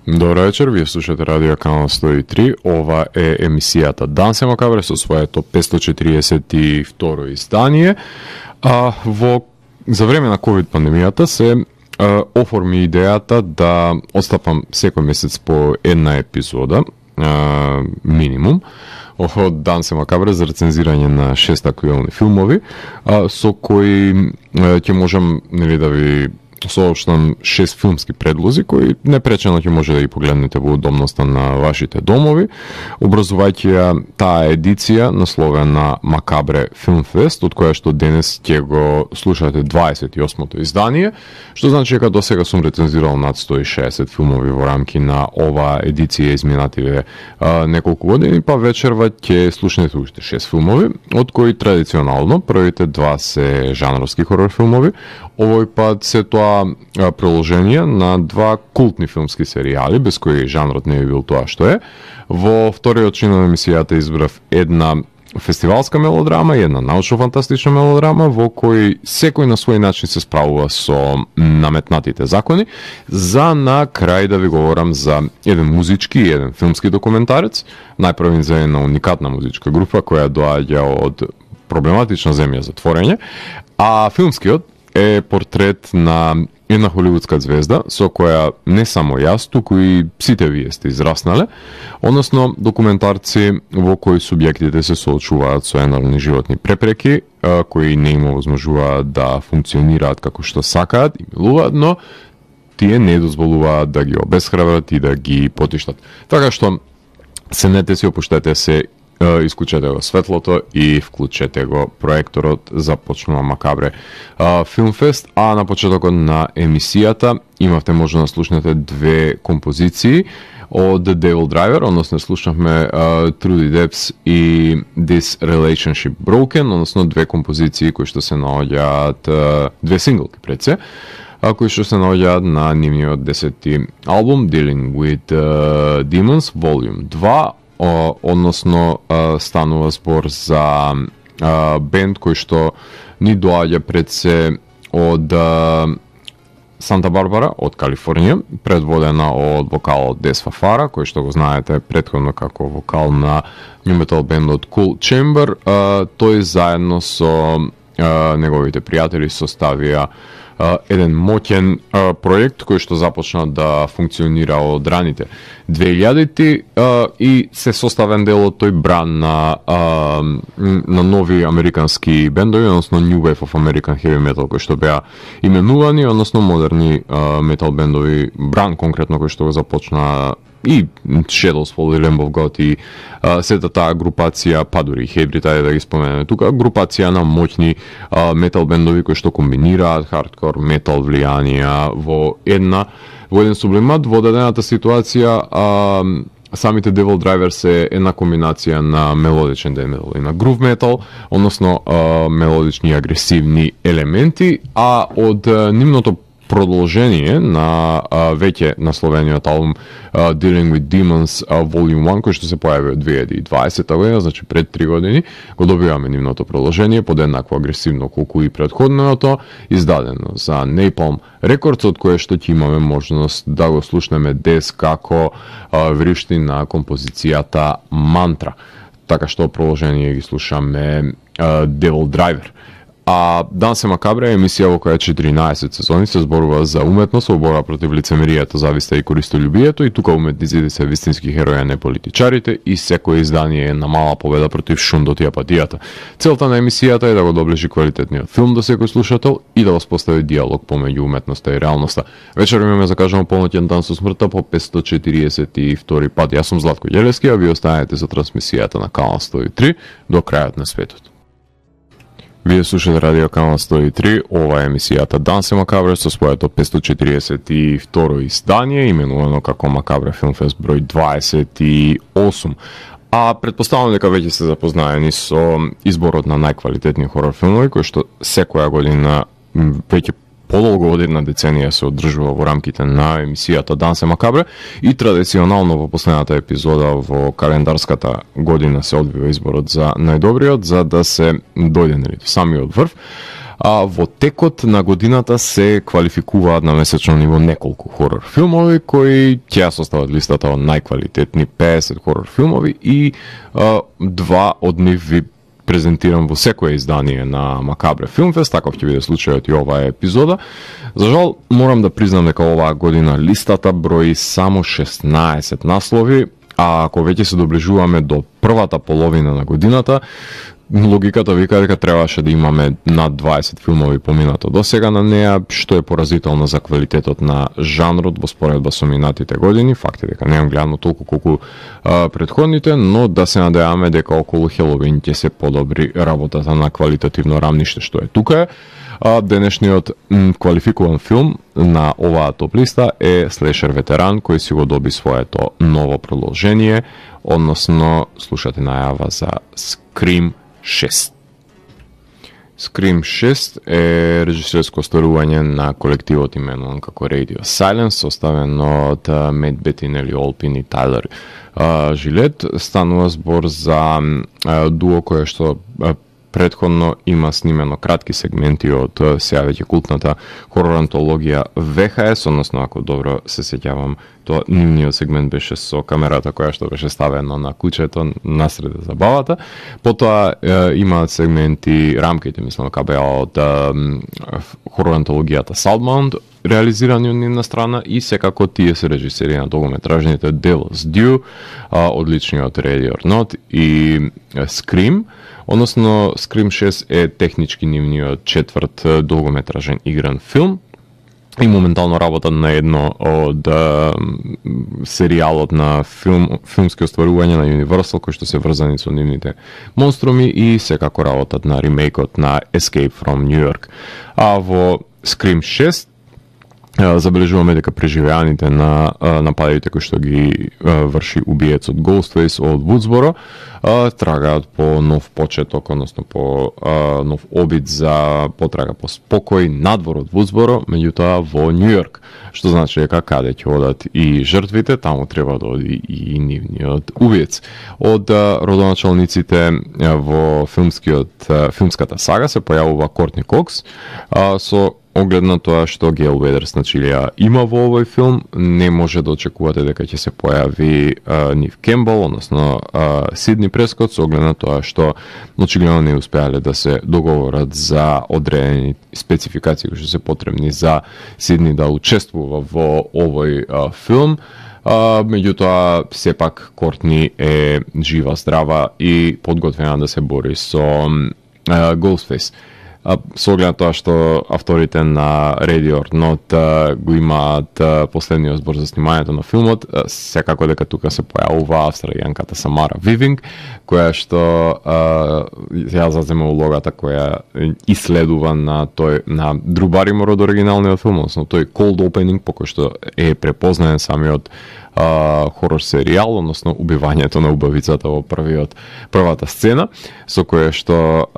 Добар вечер, вие слушате Радио Канал 103. Ова е емисијата Дан се макабре со своето 542 издание. За време на COVID пандемијата се оформи идејата да отстапам секој месец по една епизода, минимум, од Дан се макабре за рецензирање на 6 актуелни филмови, со кои ќе можам да ви соопштам 6 филмски предлози кои непречено ќе може да ги погледнете во удобноста на вашите домови, образувајќи ја таа едиција насловена Макабре Филмфест, од која што денес ќе го слушате 28-то издание, што значи дека досега сум рецензирал над 160 филмови во рамки на оваа едиција изминативе неколку години, па вечерва ќе слушнете уште 6 филмови, од кои традиционално првите два се жанровски хорор филмови, овој пат се тоа приложение на два култни филмски серијали, без кои жанрот не би бил тоа што е. Во вториот чин на емисијата избрав една фестивалска мелодрама и една научно-фантастична мелодрама во кој секој на свој начин се справува со наметнатите закони, за на крај да ви говорам за еден музички и еден филмски документарец, најпрво за една уникатна музичка група која доаѓа од проблематична земја за творење, а филмскиот е портрет на една холивудска звезда со која не само јас, туку и сите вие сте израснале, односно документарци во кои субјектите се соочуваат со енормни животни препреки, кои не им овозможуваат да функционираат како што сакаат и милуваат, но тие не дозволуваат да ги обесхрабрат и да ги потиштат. Така што седнете си, опуштете се, исклучете го светлото и вклучете го проекторот, започнува Макабре Филмфест, а на почетокот на емисијата имавте можност да слушнете две композиции од The Devil Driver, односно слушнахме Trudy Depps и This Relationship Broken, односно две композиции кои што се наоѓаат, две синглки пред се, кои што се наоѓаат на нивниот 10-ти албум Dealing with Demons Volume 2, односно станува збор за бенд кој што ни доаѓа пред се од Санта Барбара, од Калифорнија, предводена од вокалот Дес Фафара, кој што го знаете претходно како вокал на нью метал бендот Cool Chamber. Тој заедно со неговите пријатели составија еден моќен проект кој што започна да функционира од раните 2000-ти и се составен дел од тој бран на нови американски бендови, односно New Wave of American Heavy Metal, кои што беа именувани, односно модерни метал бендови, бран конкретно кој што го започна и Shadows Fall и Lamb of God и сета таа групација, па дури Hybrid, да ги споменеме тука, групација на моќни метал бендови кои што комбинираат хардкор, метал влијанија во еден сублимат. Во дадената ситуација самите Devil Driver се една комбинација на мелодичен death metal и на groove metal, односно мелодични и агресивни елементи, а од нивното продолжение на веќе насловениот албум Dealing with Demons Volume 1, кој што се појави од 2020 година, значи пред 3 години, го добиваме нивното продолжение под еднакво агресивно колку и предходното, издадено за Napalm Records, од кое што ќе имаме можност да го слушнеме дес како вришти на композицијата Мантра. Така што продолжение ги слушаме Devil Driver. А Дан се макабре е емисија во која 14 сезони се зборува за уметност во борба против лицемеријата, зависта и користолюбието, и тука уметниците се вистински херои, а не политичарите, и секој издание е на мала победа против шундот и апатијата. Целта на емисијата е да го доближи квалитетниот филм до секој слушател и да воспостави диалог помеѓу уметноста и реалноста. Вечер имаме закажано полноќен дан со смртта по 542 пат. Јас сум Златко Јелевски, а ви останете со трансмисијата на Канал 103 до крајот на светот. Вие слушате Радио Канал 103, ова е емисијата Дан се макабре со своето 542 издание, именувано како Макабре Филмфест број 28. А предпоставам дека веќе се запознаени со изборот на најквалитетни хорор филмови, кои што секоја година веќе подолго од една деценија се одржува во рамките на емисијата Дан се макабре, и традиционално во последната епизода во календарската година се одвива изборот за најдобриот, за да се дојде до самиот врв. А во текот на годината се квалификуваат на месечно ниво неколку хорор филмови кои ќе состават листата од најквалитетни 50 хорор филмови и два од нив ви презентирам во секое издание на Макабре Филмфест, таков ќе биде случајот и оваа епизода. За жал, морам да признам дека оваа година листата брои само 16 наслови, а ако веќе се доближуваме до првата половина на годината, логиката вика дека требаше да имаме над 20 филмови поминато до сега на неа, што е поразително за квалитетот на жанрот во споредба со минатите години. Факт е дека немам гледано толку колку претходните, но да се надеваме дека околу Хелоуин ќе се подобри работата на квалитативно рамниште што е тука. Денешниот квалификуван филм на оваа топ листа е Слешер Ветеран, кој си го доби своето ново продолжение, односно слушате најава за Scream 6. Scream 6 е режисерско остварување на колективот именуван како Radio Silence, составено од Мет Бетинели Олпин и Тайлер Жилет. Станува збор за дуо кое што претходно има снимено кратки сегменти од сега веќе култната хорор антологија ВХС, односно ако добро се сеќавам, тоа нивниот сегмент беше со камерата која што беше ставено на куќето насред забавата. Потоа имаат сегменти, рамките мислам дека беа од хорор антологијата Southbound, реализирани од нивна страна, и секако тие се режисери на долгометражните Devil's Due, одличниот Ready or Not и Scream. Односно, Scream 6 е технички нивниот четврт долгометражен игран филм и моментално работа на едно од серијалот на филмски остварувања на Universal, кои што се врзани со нивните монструми, и секако работат на ремейкот на Escape from New York. А во Scream 6 забележуваме дека преживеаните на нападите кои што ги врши убиецот Ghostface од Вудсборо трагаат по нов почеток, односно по нов обид за потрага по спокој надвор од Вудсборо, меѓутоа во Њу Јорк, што значи дека каде ќе одат и жртвите, таму треба да оди и нивниот убиец. Од родоначалниците во филмската сага се појавува Кортни Кокс со оглед на тоа што Гейл Уедерс значи ја има во овој филм, не може да очекувате дека ќе се појави Нив Кембл, односно Сидни Прескот, со оглед на тоа што очигледно не успеале да се договорат за одредени спецификации кои што се потребни за Сидни да учествува во овој филм. Меѓутоа, сепак Кортни е жива, здрава и подготвена да се бори со Ghostface. Со оглед на тоа што авторите на Ready or Not го имаат последниот збор за снимањето на филмот, секако дека тука се појавува австралијанката Самара Вивинг, која што ја зазема улогата која иследува на Дру Баримор од оригиналниот филм, односно тој cold opening, по кој што е препознаен самиот хорор серијал, односно убивањето на убавицата во првата сцена, со која што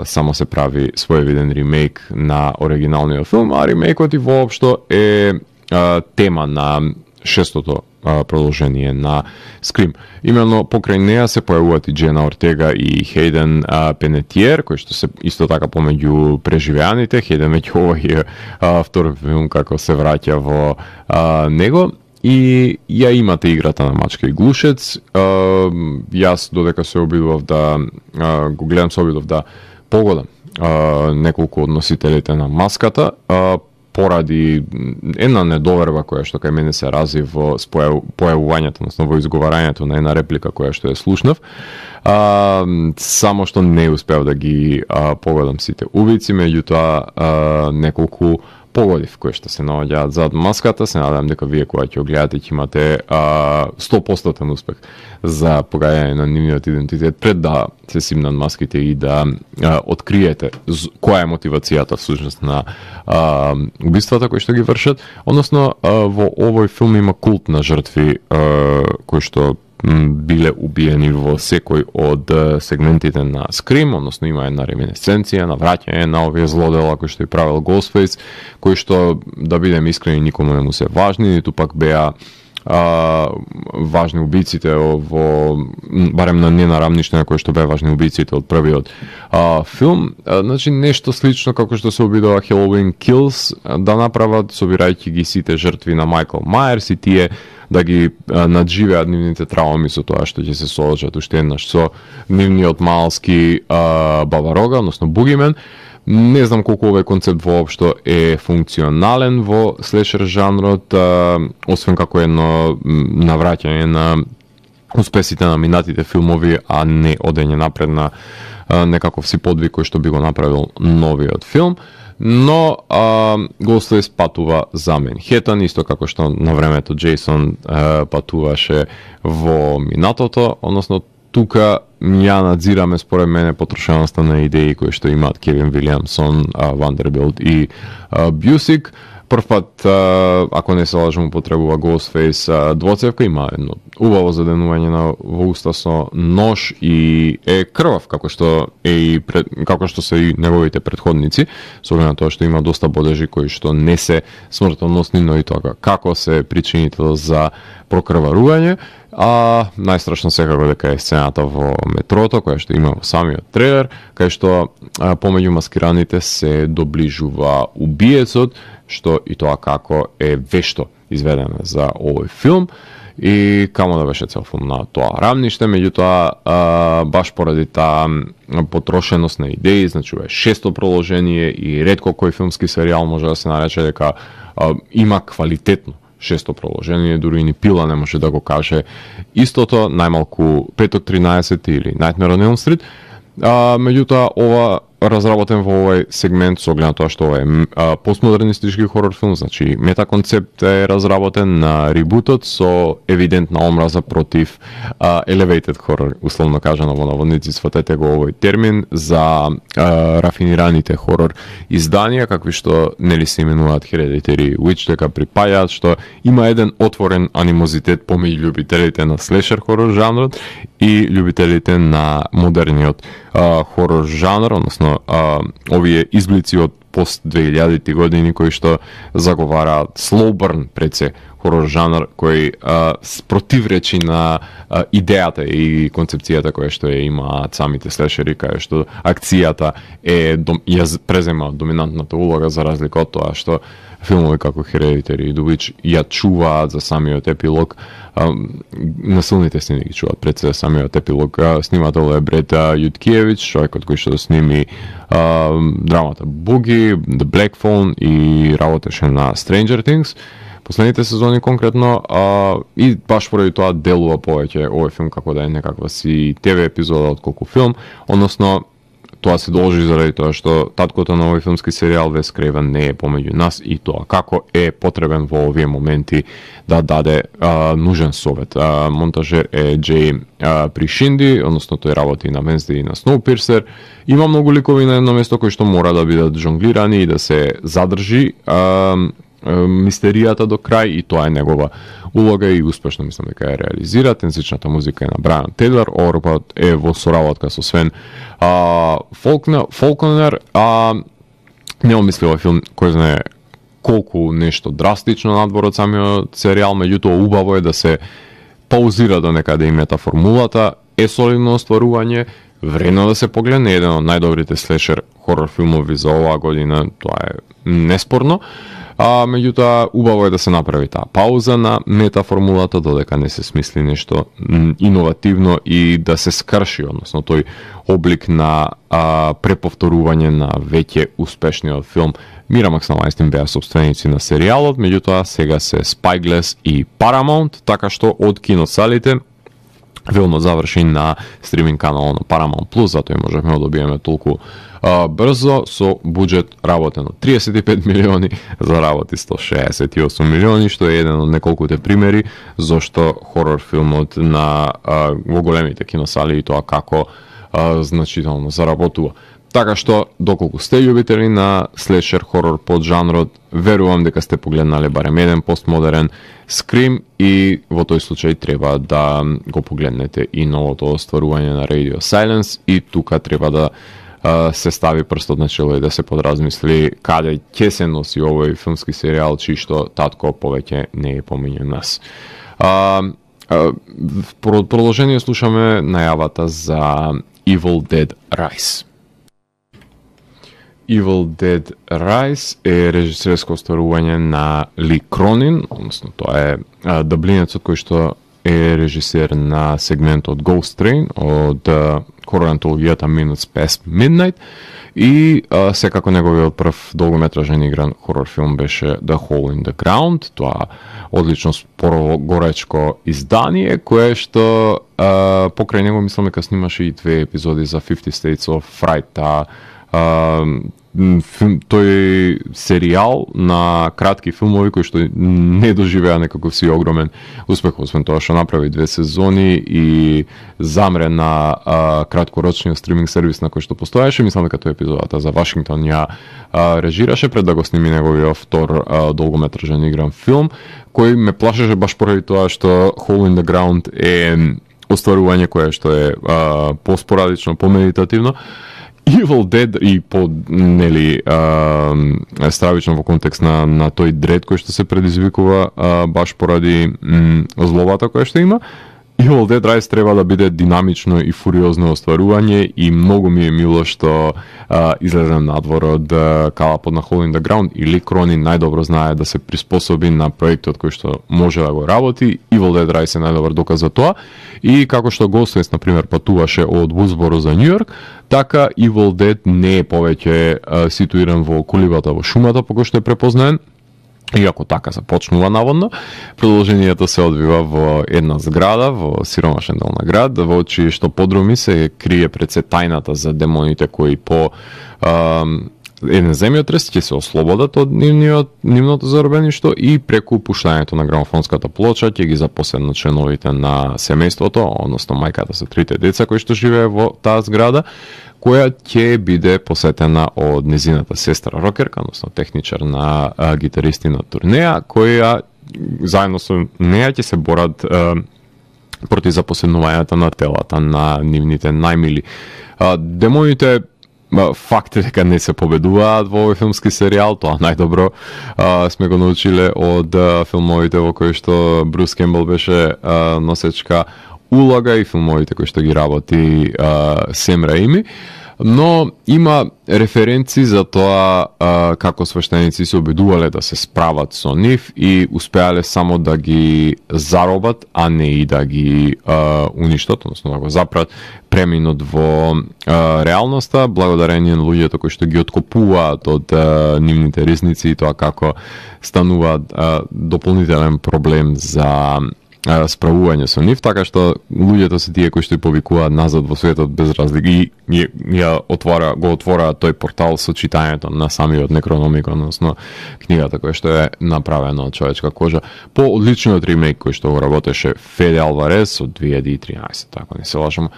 само се прави своевиден ремейк на оригиналниот филм, а ремейкот и воопшто е тема на шестото продолжение на Scream. Именно покрај неа се појавуваат и Джена Ортега и Хейден Пенетиер, кои што се исто така помеѓу преживеаните. Хейден веќе овој втор филм како се враќа во него. И ја имате играта на мачка и глушец. Јас додека се обидував да го гледам, се обидував да погодам неколку од носителите на маската, поради една недоверба која што кај мене се рази во појавувањето, односно во изговарањето на една реплика која што ја слушнав. Само што не успеав да ги погодам сите убици, меѓутоа неколку погодив кои што се наоѓаат зад маската. Се надам дека вие кога ќе го гледате ќе имате 100% успех за погаѓање на нивниот идентитет пред да се симнат маските и да откриете која е мотивацијата всушност на убиствата кои што ги вршат. Односно во овој филм има култ на жртви кои што биле убиени во секој од сегментите на Scream, односно има една реминесценција на враќање на овие злодела кои што и правил Ghostface, кои што, да бидем искрени, никому не му се важни, ниту пак беа важни убийците во барем на ненарамниште на кој што беа важни убийците од првиот филм. Значи нешто слично како што се обидува Halloween Kills да направат, собирајќи ги сите жртви на Майкл Мајерс и тие да ги надживеат нивните трауми со тоа што ќе се соочат уште еднаш со нивниот малски Баба Рога, односно Бугимен. Не знам колку овој концепт воопшто е функционален во слешер жанрот, освен како едно навраќање на успесите на минатите филмови, а не одење напред на некаков си подвиг кој што би го направил новиот филм. Но Ghostface патува за Менхетан, исто како што на времето Джейсон патуваше во минатото, односно тука ја надзираме според мене потрошеноста на идеи кои што имаат Кевин Вилиамсон, Вандербилт и Бюсик. Прв пат, ако не се лажам, употребува Ghostface двоцевка, има едно убаво заденување во уста со нож и е крвав, како што се и неговите претходници, со оглед на тоа што има доста бодежи кои што не се смртоносни, но и тоа како се причинител за прокрварување. Најстрашно секако дека е сцената во метрото, која што има во самиот трейлер, кај што помеѓу маскираните се доближува убиецот, што и тоа како е вешто изведено за овој филм. И камо да беше цел филм на тоа рамниште, меѓутоа баш поради таа потрошеност на идеи, значи е 600 проложение и ретко кој филмски серијал може да се нарече дека има квалитетно 600 проложение, дури и ни Пила не може да го каже истото, најмалку Петок 13 или Nightmare on Elm Street. Меѓутоа, ова разработен во овој сегмент со оглед на тоа што ова е постмодернистички хорор филм, значи метаконцепт е разработен на ребутот со евидентна омраза против elevated horror, условно кажано во наводници, сватете го овој термин за рафинираните хорор изданија, какви што нели се именуваат Hereditary Witch, дека припаѓаат што има еден отворен анимозитет помеѓу љубителите на слешер хорор жанрот и љубителите на модерниот хорор жанр, односно овие изблици од пост 2000-ти години кои што заговараат slow burn пред се хорор жанр кој противречи на идејата и концепцијата која што ја имаат самите слешери, кај што акцијата ја презема доминантната улога за разлика од тоа што филмови како Hereditary и The Witch ја чуваат за самиот епилог. Насилните сцени ги чуваат пред се самиот епилог. Снимател е Бред Јуткиевич, човекот кој што сними драмата Буги, The Black Phone и работеше на Stranger Things последните сезони конкретно, и баш поради тоа делува повеќе овој филм како да е некаква си ТВ епизода отколку филм, односно тоа се должи заради тоа што таткото на овој филмски серијал Вес Крейвен не е помеѓу нас и тоа како е потребен во овие моменти да даде нужен совет. Монтажер е Джей Пришинди, односно тој работи на Wednesday и на Snowpiercer. Има многу ликови на едно место кои што мора да бидат жонглирани и да се задржи мистеријата до крај, и тоа е негова улога и успешно мислам дека ја реализира. Тензичната музика е на Брайан Тейлор, овој е во соработка со Свен Фолкнер. Не омислива филм кој знае колку нешто драстично надвор од самиот серијал, меѓутоа убаво е да се паузира до некаде и метаформулата, е солидно остварување, вредно да се погледне, еден од најдобрите слешер хорор филмови за оваа година, тоа е неспорно. Меѓутоа, убаво е да се направи таа пауза на метаформулата, додека не се смисли нешто иновативно и да се скрши, односно тој облик на преповторување на веќе успешниот филм. Miramax на Weinstein беа собственици на серијалот, меѓутоа сега се Spyglass и Paramount, така што од киносалите филмот заврши на стриминг каналот на Paramount Plus, затоа и можевме да добиеме толку брзо, со буџет работен од 35 милиони, заработи 168 милиони, што е еден од неколкуте примери зошто хорор филмот во големите киносали и тоа како значително заработува. Така што, доколку сте љубители на слешер хорор под жанрот, верувам дека сте погледнале барем еден постмодерен Scream и во тој случај треба да го погледнете и новото остварување на Radio Silence, и тука треба да се стави прстот на чело и да се подразмисли каде ќе се носи овој филмски серијал, чишто татко повеќе не е помеѓу нас. Продолжение слушаме најавата за Evil Dead Rise. Evil Dead Rise е режисерско остварување на Ли Кронин, односно тоа е даблинецот кој што е режисер на сегментот Ghost Train од хорор антологијата Minutes Past Midnight и секако неговиот прв долгометражен игран хорор филм беше The Hole in the Ground, тоа одлично спорово горечко издание, кое што покрај него мислам дека снимаше и 2 епизоди за 50 States of Fright, тој серијал на кратки филмови кои што не доживеа некаков си огромен успех, освен тоа што направи 2 сезони и замре на краткорочниот стриминг сервис на кој што постоеше. Мислам дека тој епизодата за Вашингтон ја режираше пред да го сними неговиот втор долгометражен игран филм, кој ме плашеше баш поради тоа што Hole in the Ground е остварување кое што е поспорадично, помедитативно. Evil Dead и по стравично во контекст на тој дред кој што се предизвикува баш поради злобата која што има. Evil Dead Rise треба да биде динамично и фуриозно остварување и многу ми е мило што излезем надвор од калапот на Hole in the Ground и Ли Кронин најдобро знае да се приспособи на проектот кој што може да го работи. Evil Dead Rise е најдобар доказ за тоа. И како што Ghostface, например, патуваше од Вудсборо за Њујорк, така Evil Dead не е повеќе ситуиран во кулибата во шумата, по кој што е препознаен. Иако така започнува наводно, продолжението се одвива во една зграда, во сиромашен дел на град, во чии што подруми се крие пред се тајната за демоните кои по еден земјотрес ќе се ослободат од нивното заробеништо и преку пуштањето на грамофонската плоча ќе ги запоседнат членовите на семејството, односно мајката со 3 деца кои што живее во таа зграда, која ќе биде посетена од незината сестра рокерка, односно техничар на гитаристи на турнеја, која заедно со неја ќе се борат против запоседнувањето на телата на нивните најмили. Демоните факт е дека не се победуваат во овој филмски серијал, тоа најдобро сме го научиле од филмовите во кои што Брус Кембл беше носечка улога и филмовите кои што ги работи Сем Раими, но има референци за тоа како свештеници се обидувале да се справат со нив и успеале само да ги заробат, а не и да ги уништат, односно да го запрат преминот во реалноста, благодарение на луѓето кои што ги откопуваат од нивните ризници и тоа како станува дополнителен проблем за справување со нив, така што луѓето се тие кои што ја повикуваат назад во светот без разлики и го отвора тој портал со читањето на самиот Некрономикон, односно книгата која што е направена од човечка кожа по одличниот ремейк кој што го работеше Феде Алварес од 2013, така не се лажам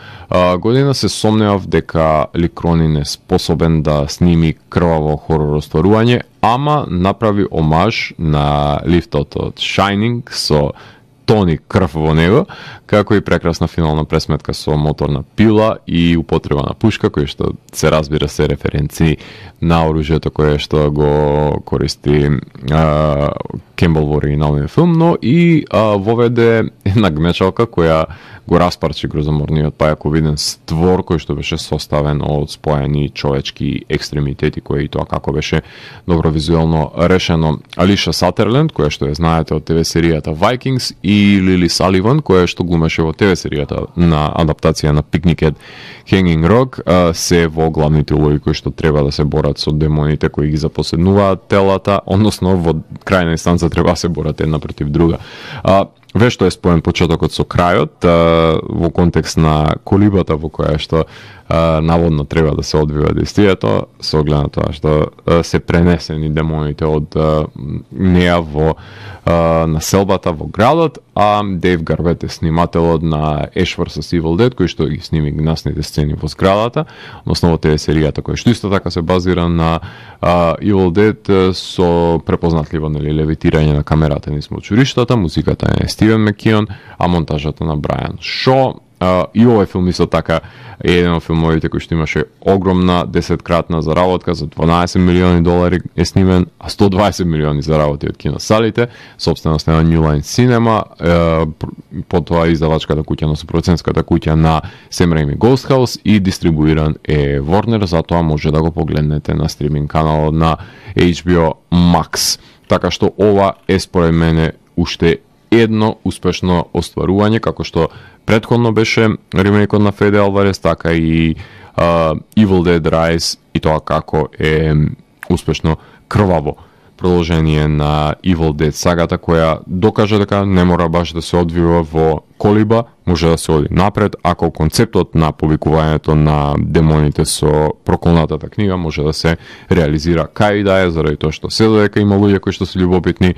година. Се сомневав дека Ли Кронин е способен да сними крваво хорор остварување, ама направи омаж на лифтот од Shining со тони крв во него, како и прекрасна финална пресметка со моторна пила и употреба на пушка, кој што се разбира се референции на оружјето кое што го користи Кембл во оригиналниот филм, но и воведе една гмечалка која го распарчи грозоморниот пајаковиден створ кој што беше составен од споени човечки екстремитети, кој и тоа како беше добро визуелно решено. Алиша Сатерленд, која што ја знаете од ТВ серијата Vikings, и Лили Саливан, која што глумеше во ТВ серијата на адаптација на Picnic at Hanging Rock, се во главните улоги кои што треба да се борат со демоните кои ги запоседнуваат телата, односно во крајна инстанца треба да се борат една против друга. Вешто е споен почетокот со крајот во контекст на колибата во која што наводно треба да се одвива действието, со оглед на тоа што се пренесени демоните од неа во населбата во градот, а Дейв Гарвет е снимателот на Ash vs Evil Dead, кој што ги сними гнасните сцени во зградата, односно во ТВ серијата која што исто така се базира на Evil Dead со препознатливо левитирање на камерата низ учуриштата, музиката е Стивен Макион, а монтажата на Брайан Шо. и овој филм исто така е еден од филмовите кој што имаше огромна 10-кратна заработка, за 12 милиони долари е снимен, а 120 милиони заработи од киносалите, собственост на New Line Cinema, потоа издавачката куќа на сопроценската куќа на Sam Raimi Ghost House и дистрибуиран е Warner, затоа може да го погледнете на стриминг каналот на HBO Max. Така што ова е според мене уште едно успешно остварување, како што претходно беше ремейкот на Феде Алварес, така и Evil Dead Rise и тоа како е успешно крваво продолжение на Evil Dead сагата, која докажа дека не мора баш да се одвива во колиба, може да се оди напред, ако концептот на повикувањето на демоните со проколнатата книга може да се реализира кај и да е, заради тоа што се додека има луѓе кои што се љубопитни,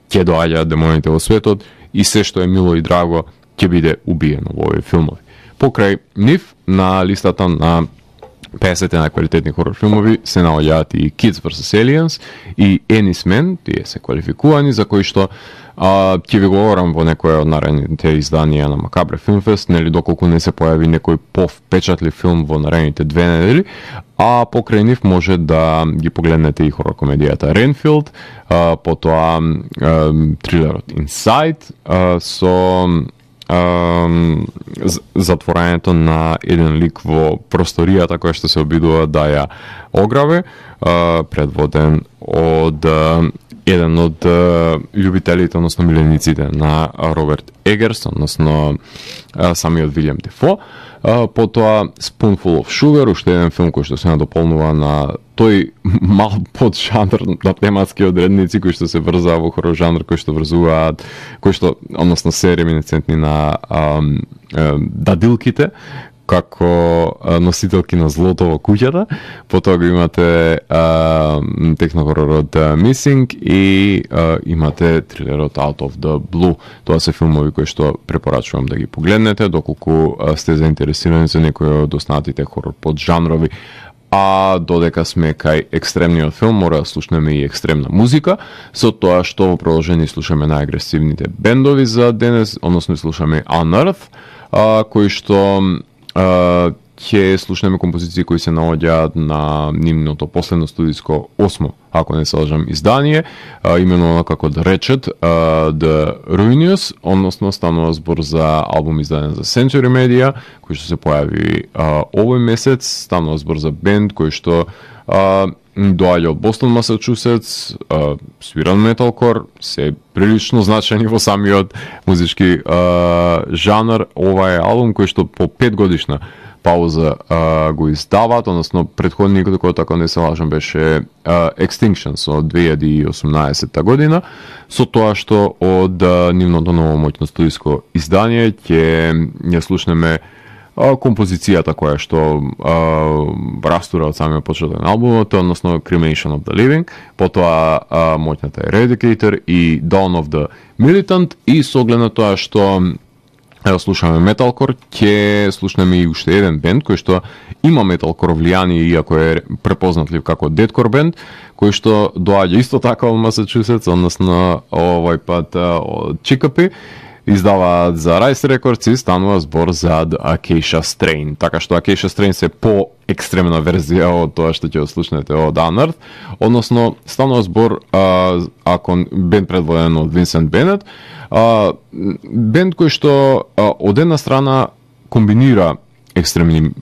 ќе доаѓаат демоните во светот и се што е мило и драго ќе биде убиено во овие филмови. Покрај нив на листата на 50 најквалитетни хорор филмови се наоѓаат и Kids vs Aliens и Ennis Men, тие се квалификувани, за кои што ќе ви говорам во некој од наредните изданија на Макабре Филмфест, нели доколку не се појави некој повпечатлив филм во наредните 2 недели, а покрај нив може да ги погледнете и хорор комедијата Renfield, потоа трилерот Inside со затворањето на еден лик во просторијата која што се обидува да ја ограбе, предводен од еден од љубителите, односно милениците на Роберт Егерс, односно самиот Вилјам Дефо. Потоа Spoonful of Sugar, уште еден филм кој што се надополнува на тој мал поджанр на тематски одредници кои што се врзаа во хорор жанр, кои што врзуваат, кои што, односно се реминесцентни на дадилките, како носителки на злото во куќата. Потоа го имате технохоророт Missing и имате трилерот Out of the Blue. Тоа се филмови кои што препорачувам да ги погледнете, доколку сте заинтересирани за некој од останатите хорор поджанрови. А додека сме кај екстремниот филм, мора да слушнеме и екстремна музика, со тоа што во продолжение слушаме најагресивните бендови за денес, односно слушаме Unearth, кои што ќе слушнеме композиции кои се наоѓаат на нивното последно студиско 8, ако не се лажам, издание, именувано како The Wretched, The Ruinous, односно станува збор за албум издаден за Century Media, кој што се појави овој месец, станува збор за бенд кој што доаѓа од Бостон, Масачусетс, свиран металкор, се прилично значени во самиот музички жанр. Ова е албум кој што по 5 годишна пауза го издаваат, односно претходникот кој така не се лажам беше Extinctions од 2018 година, со тоа што од нивното ново моќно студиско издание ќе ја слушнеме композицијата која што растура од самиот почеток на албумот, односно Cremation of the Living, потоа моќната Eradicator и Dawn of the Militant, и со оглед на тоа што слушаме металкор, ќе слушнеме и уште еден бенд кој што има металкор влијание, иако е препознатлив како дедкор бенд, кој што доаѓа исто така од Масачусетс, односно овој пат од Чикапи, издаваат за Rise Records и станува збор за Acacia Strain. Така што Acacia Strain се по-екстремна верзија од тоа што ќе слушнете од Unearth, односно станува збор ако бенд предводен од Винсент Бенет, бенд кој што од една страна комбинира екстремни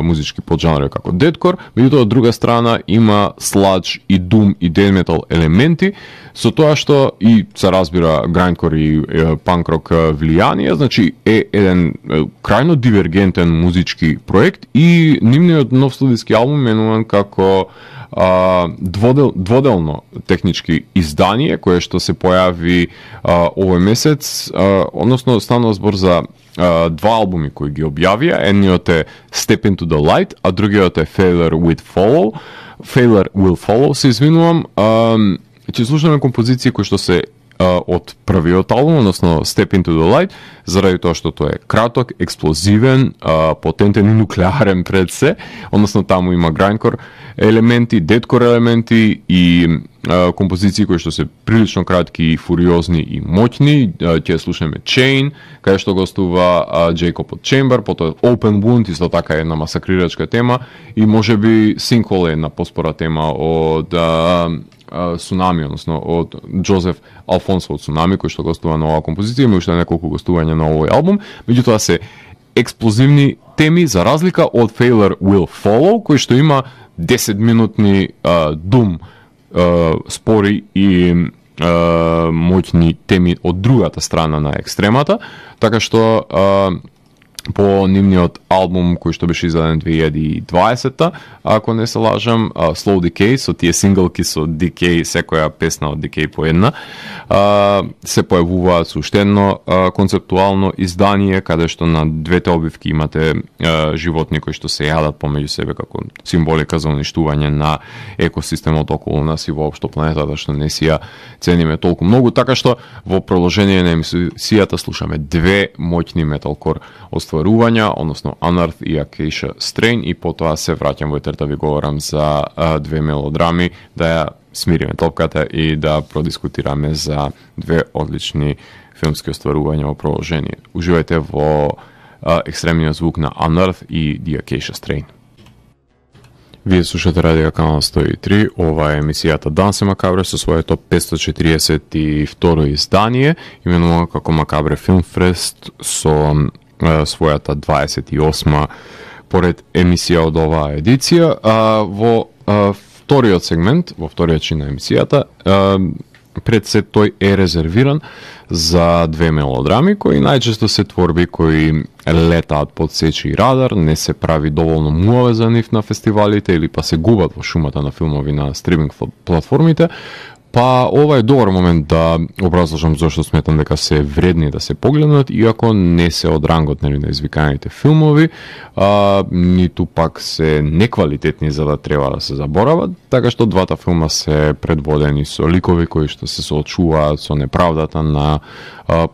музички поджанри како дедкор, меѓутоа од друга страна има сладж и дум и дед метал елементи, со тоа што и се разбира грайндкор и панк-рок влијание, значи е еден крајно дивергентен музички проект и нивниот нов студиски албум менуван како дводелно технички издание кое што се појави овој месец, односно станува збор за два албуми кои ги објавија. Едниот е Step into the Light, а другиот е Failure Will Follow, се извинувам. Ќе слушаме композиции кои што се од првиот албум, односно Step Into the Light, заради тоа што тоа е краток, експлозивен, потентен и нуклеарен пред се, односно таму има grindcore елементи, deathcore елементи и композиции кои што се прилично кратки, фуриозни и моќни. Ќе слушаме Chain, каде што гостува Jacob од Chamber, потоа Open Wound, исто така една масакрирачка тема, и можеби Sinkhole е една поспора тема од Цунами, односно од Джозеф Алфонсо од Цунами, кој што гостува на оваа композиција, има уште неколку гостувања на овој албум, меѓутоа се експлозивни теми за разлика од Failure Will Follow, кој што има 10-минутни дум спори и моќни теми од другата страна на екстремата, така што по нивниот албум кој што беше издаден 2020-та, ако не се лажам, Slow Decay, со тие синглки со Decay, секоја песна од Decay по една, се појавуваат со уште едно концептуално издание, каде што на двете обивки имате животни кои што се јадат помеѓу себе како символика за уништување на екосистемот околу нас и воопшто планетата, што не си ја цениме толку многу, така што во продолжение на емисијата слушаме две моќни металкор остварувања, односно Unearth и Acacia Strain, и потоа се враќам во етер да ви говорам за две мелодрами, да ја смириме топката и да продискутираме за две одлични филмски остварувања во продолжение. Уживајте во екстремниот звук на Unearth и The Acacia Strain. Вие слушате Радио Канал 103, ова е емисијата Дансе Макабре со своето 542 издание, именувано како Макабре Film Fest, со својата 28 поред емисија од оваа едиција. Во вториот сегмент, во вториот чин на емисијата, пред се тој е резервиран за две мелодрами кои најчесто се творби кои летаат под сечи и радар, не се прави доволно муаве за нив на фестивалите или па се губат во шумата на филмови на стриминг платформите. Па ова е добар момент да образложам зашто сметам дека се вредни да се погледнат, иако не се од рангот на извиканите филмови, ниту пак се неквалитетни за да треба да се заборават, така што двата филма се предводени со ликови кои што се соочуваат со неправдата на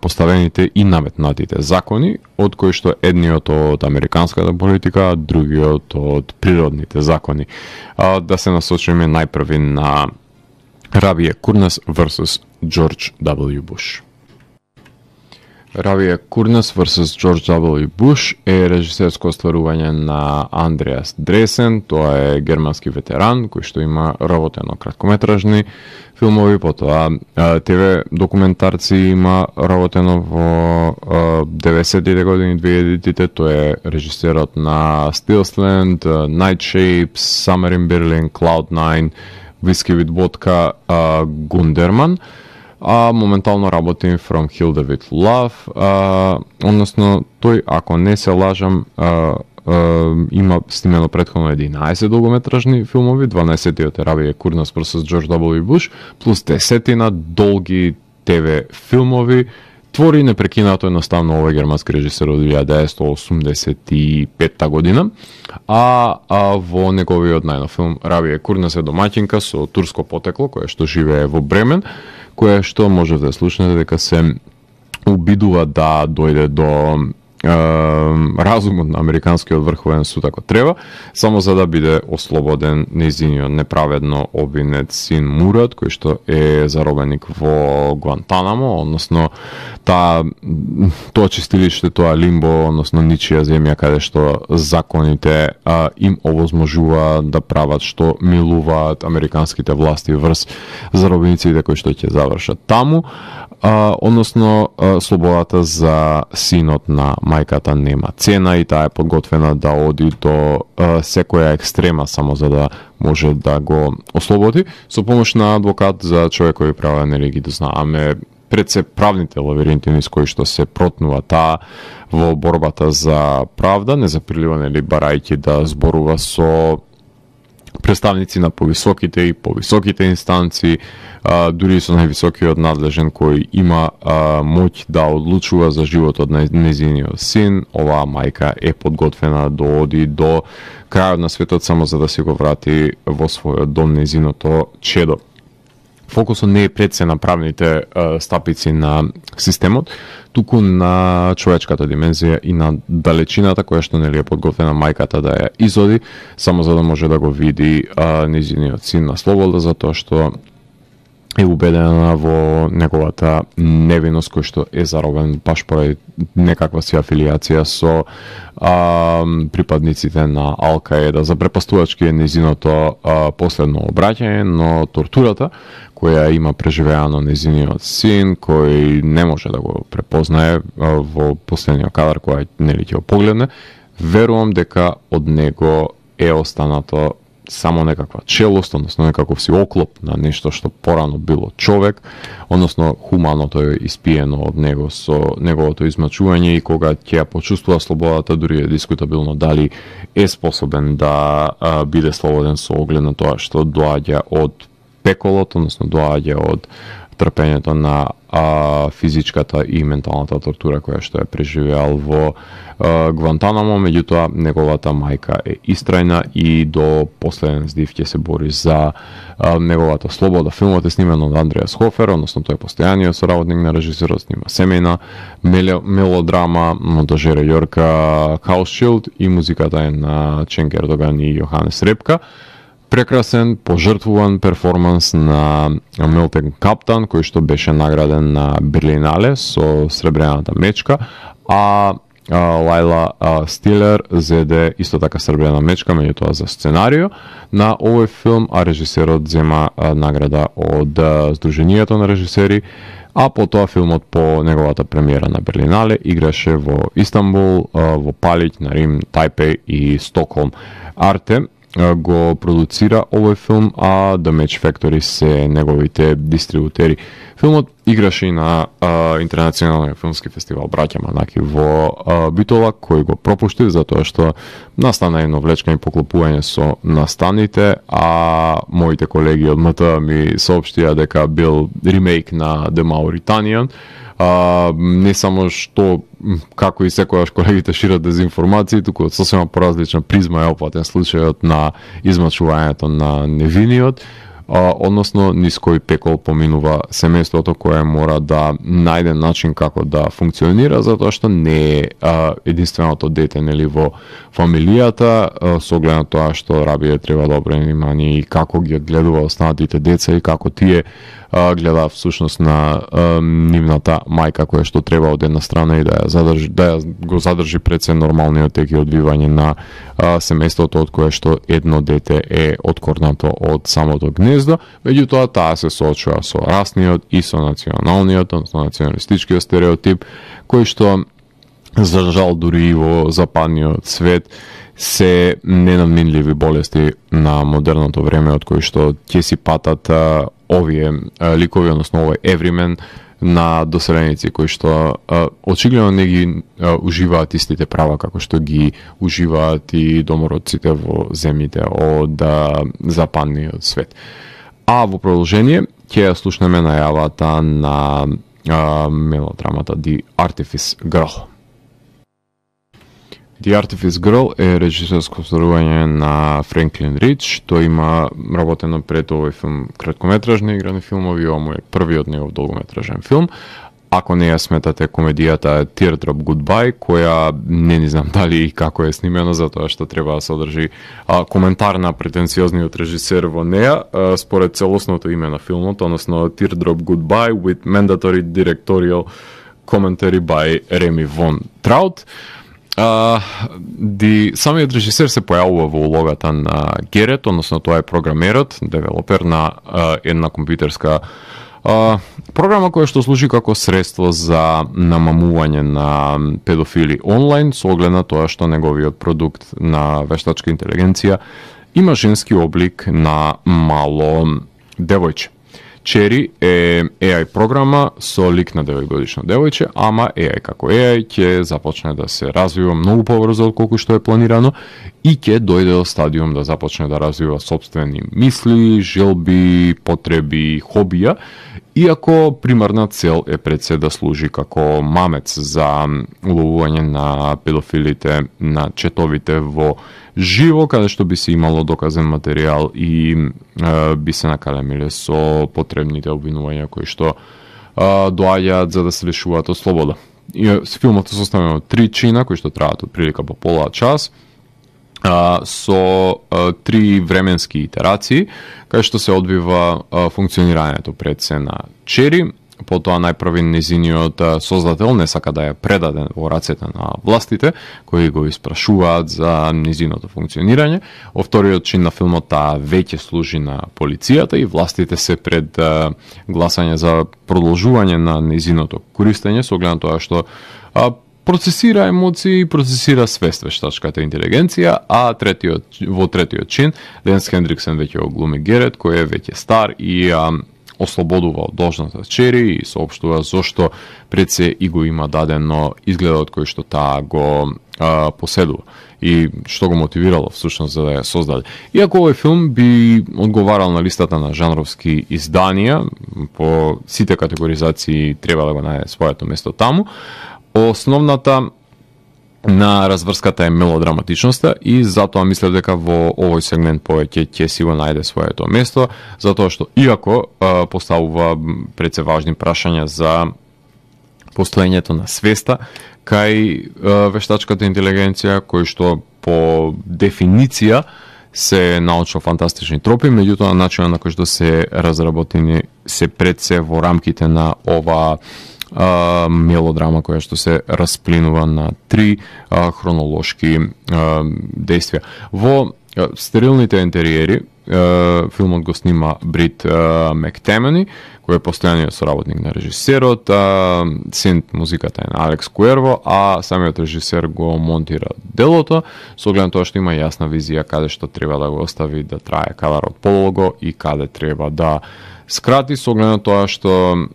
поставените и наметнатите закони, од кои што едниот од американската политика, а другиот од природните закони. Да се насочиме најпрви на Равие Курнас vs. George W. Bush. Равие Курнас vs. George W. Bush е режисерско остварување на Андреас Дресен, тоа е германски ветеран кој што има работено краткометражни филмови, потоа ТВ документарци има работено во 90-тите години, 2000-тите, тој е режисерот на Stillsland, Night Shapes, Summer in Berlin, Cloud9, Whiskey with Vodka, Gunderman, а моментално работим From Hilda with Love, односно тој, ако не се лажам, има снимено претходно 11 долгометражни филмови, 12-тиот е Равие Курнас vs. George W. Bush, плюс 10 долги ТВ филмови. Твори непрекинато едноставно овој германски режисер од 1985 година, а во неговиот најнов филм Равие Курнас е домаќинка со турско потекло, која што живее во Бремен, која што можете да слушнете дека се обидува да дојде до разумот на американскиот врховен суд ако треба, само за да биде ослободен нејзиниот неправедно обвинет син Мурат, кој што е заробеник во Гуантанамо, односно тоа чистилиште, тоа лимбо, односно ничија земја каде што законите им овозможуваат да прават што милуваат американските власти врз заробениците кои што ќе завршат таму. Односно, слободата за синот на мајката нема цена и таа е подготвена да оди до секоја екстрема само за да може да го ослободи. Со помош на адвокат за човекови права, нели ги дознаваме пред се правните лавиринти низ кои што се протнува таа во борбата за правда, не заприлива, нели, барајќи да зборува со представници на повисоките и повисоките инстанции, дури со највисокиот надлежен кој има моќ да одлучува за животот на нејзиниот син. Оваа мајка е подготвена да оди до крајот на светот само за да се го врати во својот дом нејзиното чедо. фокусот не е пред се на правните стапици на системот, туку на човечката димензија и на далечината која што нели е подготвена мајката да ја изоди, само за да може да го види нејзиниот син на слобода, затоа што е убедена во неговата невиност кој што е заробен баш поради некаква си афилијација со припадниците на Ал-Каеда. Запрепастувачки е нејзиното последно обраќање, но тортурата која има преживеано нејзиниот син, кој не може да го препознае во последниот кадар кој нели ќе го погледне, верувам дека од него е останато само некаква челост, односно некаков си оклоп на нешто што порано било човек, односно хуманото е испиено од него со неговото измачување, и кога ќе ја почувствува слободата, дури е дискутабилно дали е способен да биде слободен со оглед на тоа што доаѓа од пеколот, односно доаѓа од трпењето на физичката и менталната тортура која што е преживеал во Гвантанамо. Меѓутоа неговата мајка е истрајна и до последен здив ќе се бори за неговата слобода. Филмот е снимен од Андреас Хофер, односно тој е постојаниот соработник на режисерот, снима семејна мелодрама, монтажер е Јорка Хаусшилд и музиката е на Чен Ердоган и Јоханес Репка. Прекрасен, пожртвуван перформанс на Милтен Каптан, кој што беше награден на Берлинале со сребрената мечка, а Лайла Стилер зеде исто така сребрена мечка, меѓутоа за сценарио на овој филм, а режисерот зема награда од Сдруженијето на режисери, а потоа филмот по неговата премиера на Берлинале играше во Истанбул, во Палич, на Рим, Тајпеј и Стокхолм. Арте го продуцира овој филм, а The Match Factory се неговите дистрибутери. Филмот играше и на Интернационалниот филмски фестивал Браќа Манаки во Битола, кој го пропушти затоа што настана едно влечкање поклопување со настаните, а моите колеги од МТ ми соопштија дека бил ремейк на The Mauritanian. Не само што, како и секојаш колегите шират дезинформации, туку од сосема поразлична призма е опатен случајот на измачувањето на невиниот, односно низ кој пекол поминува семејството кое мора да најде начин како да функционира, затоа што не е единственото дете нели во фамилијата, со оглед на тоа што рабије треба да обрне внимание и како ги одгледува останатите деца и како тие гледа всушност на нивната мајка која што треба од една страна и да ја го задржи пред се нормалниот тек и одвивање на семејството од кое што едно дете е откорнато од самото гнездо, меѓутоа таа се соочува со расниот и со националниот, односно националистичкиот стереотип, кој што за жал дури и во западниот свет се ненамнинливи болести на модерното време, од кои што ќе си патат овие ликови, односно овој евримен на доселеници кои што очигледно не ги уживаат истите права како што ги уживаат и домородците во земјите од западниот свет. А во продолжение ќе ја слушнеме најавата на мелодрамата The Artifice Girl. The Artifice Girl е режисерско остварување на Френклин Рич. Тој има работено пред овој филм краткометражни играни филмови, ова му е првиот негов долгометражен филм. Ако не ја сметате комедијата Teardrop Goodbye, која не знам дали и како е снимена, затоа што треба да содржи коментар на претенциозниот режисер во неја, според целосното име на филмот, односно Teardrop Goodbye with mandatory directorial commentary by Remy Von Traut. Самиот режисер се појавува во улогата на Герет, односно тоа е програмерот, девелопер на една компјутерска програма која што служи како средство за намамување на педофили онлайн, со оглед на тоа што неговиот продукт на вештачка интелигенција има женски облик на мало девојче. Чери е AI програма со лик на 9-годишно девојче, ама AI како AI ќе започне да се развива многу побрзо отколку што е планирано и ќе дојде до стадиум да започне да развива сопствени мисли, желби, потреби, хобија Иако примарна цел е пред се да служи како мамец за уловување на педофилите, на четовите во живо, каде што би се имало доказен материјал и би се накалемиле со потребните обвинувања кои што доаѓаат за да се лишуваат од слобода. И филмот е составен од 3 чина кои што траат отприлика по пола час, со 3 временски итерации, кај што се одбива функционирањето пред се на Чери, потоа најпрви незиниот создател не сака да ја предаде во рацете на властите, кои го испрашуваат за незиното функционирање. Во вториот чин на филмот таа веќе служи на полицијата и властите се пред гласање за продолжување на незиното користење, со оглед на тоа што процесира емоции, процесира свест вештачката интелигенција, а во третиот чин Ленс Хендриксен веќе го глуми Герет, кој е веќе стар и ослободува од должноста Чери и соопштува зошто пред се и го има дадено изгледот кој што таа го поседува и што го мотивирало всушност за да ја создаде. Иако овој филм би одговарал на листата на жанровски изданија, по сите категоризации треба да го најде своето место таму, основната на разврската е мелодраматичноста и затоа мислев дека во овој сегмент повеќе ќе си го најде своето место, затоа што иако поставува пред се важни прашања за постоењето на свеста кај вештачката интелигенција, кој што по дефиниција се научно-фантастични тропи, меѓутоа начинот на кој што се разработени се пред се во рамките на ова мелодрама која што се расплинува на 3 хронолошки действија. Во стерилните интериери филмот го снима Брит Мектемени, кој е постојаниот соработник на режисерот, синт музиката е на Алекс Куерво, а самиот режисер го монтира делото, со оглед на тоа што има јасна визија каде што треба да го остави да трае кадарот полого и каде треба да скрати, со оглед на тоа што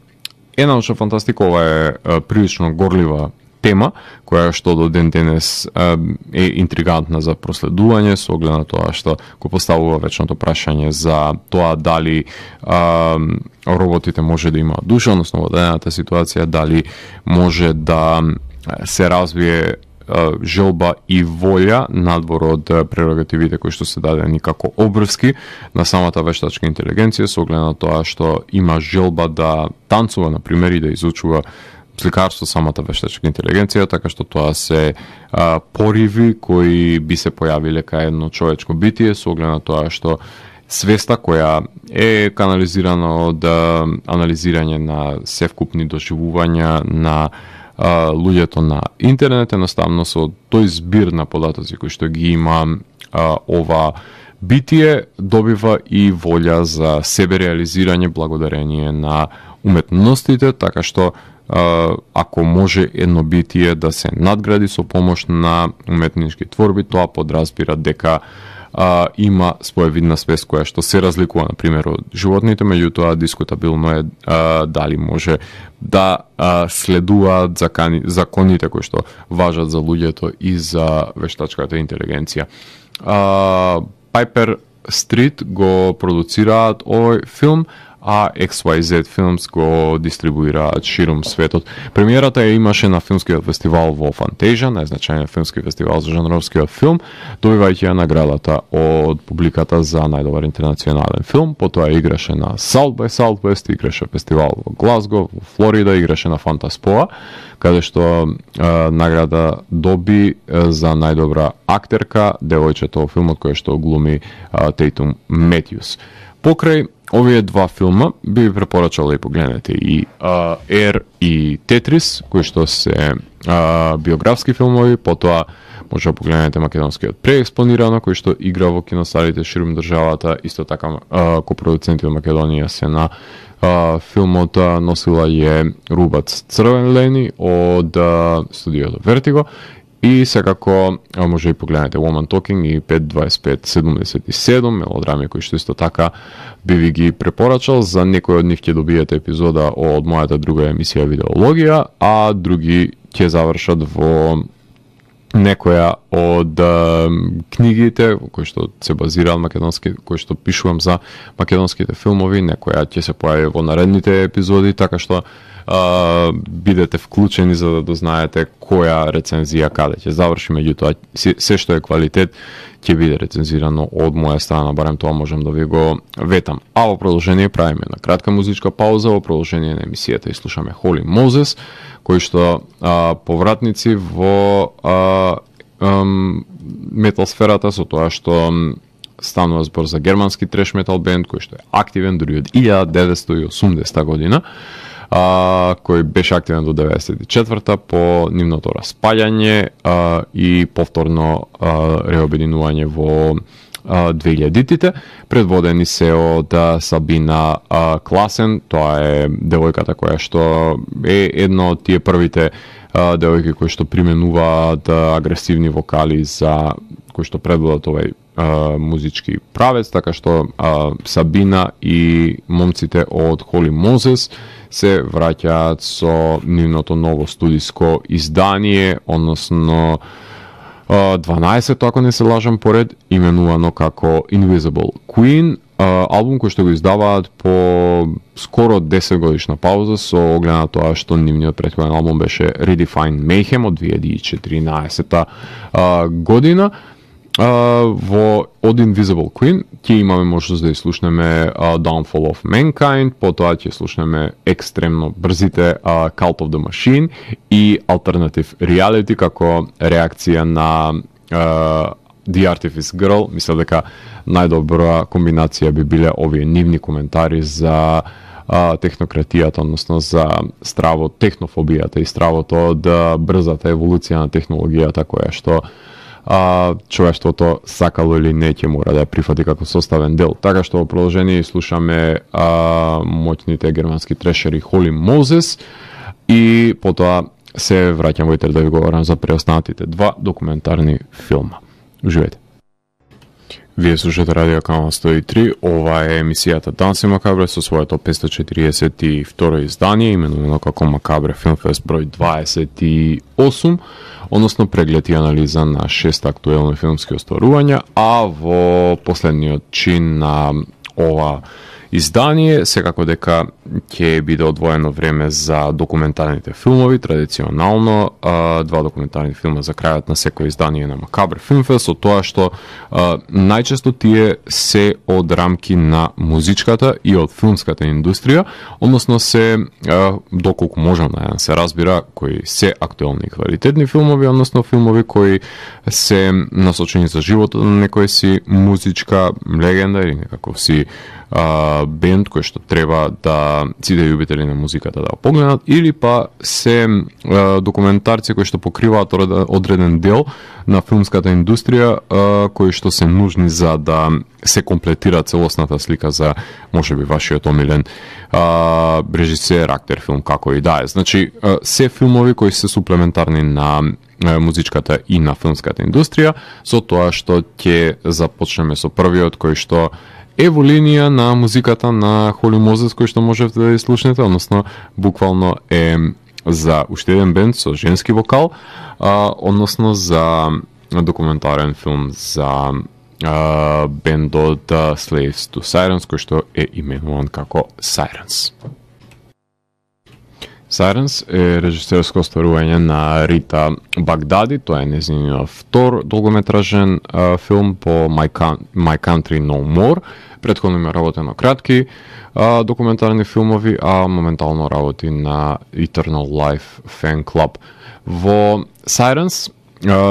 научна фантастика ова е прилично горлива тема, која што до ден денес е интригантна за проследување, со оглед на тоа што го поставува вечното прашање за тоа дали роботите може да имаат душа, односно во дадената ситуација дали може да се развие желба и волја надвор од прерогативите кои што се дадени како обврски на самата вештачка интелигенција, со оглед на тоа што има желба да танцува, например, и да изучува сликарство самата вештачка интелигенција, така што тоа се пориви кои би се појавиле кај едно човечко битие, со оглед на тоа што свеста која е канализирана од анализирање на севкупни доживувања на луѓето на интернет, едноставно со тој збир на податоци кои што ги има ова битие, добива и волја за себе реализирање благодарение на уметностите, така што ако може едно битие да се надгради со помош на уметнички творби, тоа подразбира дека има своевидна свест која што се разликува, например, од животните, меѓутоа дискутабилно е дали може да следуваат законите кои што важат за луѓето и за вештачката интелигенција. Piper Street го продуцираат овој филм, а XYZ Films го дистрибуираат широм светот. Премиерата ја имаше на филмскиот фестивал во Фантазија, најзначајниот филмски фестивал за жанровскиот филм, добивајќи ја наградата од публиката за најдобар интернационален филм. Потоа играше на South by Southwest, играше фестивал во Глазго, во Флорида, играше на Фантаспоа, каде што награда доби за најдобра актерка девојчето во филмот која што глуми Тейтум Метјус. Покрај овие два филма би ви препорачал да ја погледнете и Air и Tetris, кои што се биографски филмови, потоа може да погледнете македонскиот Преекспонирано, кој што игра во киносалите широм државата, исто така копродуценти од Македонија се на филмот носила е Рубац Црвен лени од студиото Vertigo. И секако може да погледнете Woman Talking и 52577 мелодрами кои што исто така би ви ги препорачал. За некој од нив ќе добиете епизода од мојата друга емисија Видеологија, а други ќе завршат во некоја од книгите кои што се базираат македонски, кои што пишувам за македонските филмови, некоја ќе се појави во наредните епизоди, така што бидете вклучени за да дознаете која рецензија каде ќе заврши, меѓутоа се што е квалитет ќе биде рецензирано од моја страна, барем тоа можам да ви го ветам. А во продолжение правиме една кратка музичка пауза, во продолжение на емисијата и слушаме Holy Moses, кои што повратници во метал сферата, со тоа што станува збор за германски треш метал бенд кој што е активен дури од 1980 година, кој беше активен до 94-та по нивното распаѓање и повторно реобединување во 2000-тите. Предводени се од Сабина Класен, тоа е девојката која што е една од тие првите девојки кои што применуваат агресивни вокали за кои што предводат овај музички правец, така што Сабина и момците од Holy Moses се враќаат со нивното ново студиско издание, односно 12, ако не се лажам поред, именувано како Invisible Queen, албум кој што го издаваат по скоро 10 годишна пауза, со оглед на тоа што нивниот претходен албум беше Redefine Mayhem од 2014 година. Во од Invisible Queen ќе имаме можност да слушнеме Downfall of Mankind, потоа ќе слушнеме екстремно брзите Cult of the Machine и Alternative Reality како реакција на The Artifice Girl. Мислам дека најдобра комбинација би биле овие нивни коментари за технократијата, односно за стравот, технофобијата и стравото од брзата еволуција на технологијата која што човештвото сакало или не ќе мора да ја прифати како составен дел. Така што во продолжение слушаме моќните германски трешери Holy Moses и потоа се враќам во етер да ви говорам за преостанатите два документарни филма. Уживајте. Вие слушате Радио Канал 103, ова е емисијата Данси Макабре со своето 542 издание, именувано како Макабре Филмфест број 28, односно преглед и анализа на 6 актуелни филмски остварувања, а во последниот чин на ова издание секако дека ќе биде одвоено време за документарните филмови, традиционално два документарни филма за крајот на секој издание на Макабре Филмфест, со тоа што најчесто тие се од рамки на музичката и од филмската индустрија, односно се доколку можам да се разбира кои се актуелни и квалитетни филмови, односно филмови кои се насочени за животот на некој си музичка легенда или некаков си бенд кој што треба да сите љубители на музиката да погледнат, или па се документарци кои што покриваат одреден дел на филмската индустрија кои што се нужни за да се комплетира целосната слика за можеби вашиот омилен режисер, актер, филм, како и да е. Значи се филмови кои се суплементарни на музичката и на филмската индустрија, со тоа што ќе започнеме со првиот кој што е во линија на музиката на Holy Moses кој што можете да ја слушнете, односно буквално е за уште еден бенд со женски вокал, односно за документарен филм за бендот Slaves to Sirens кој што е именуван како Sirens. Sirens е режисерско остварување на Рита Багдади, тоа е нејзиниот втор долгометражен филм по My Country No More. Претходно има работено кратки документарни филмови, а моментално работи на Eternal Life Fan Club. Во Sirens,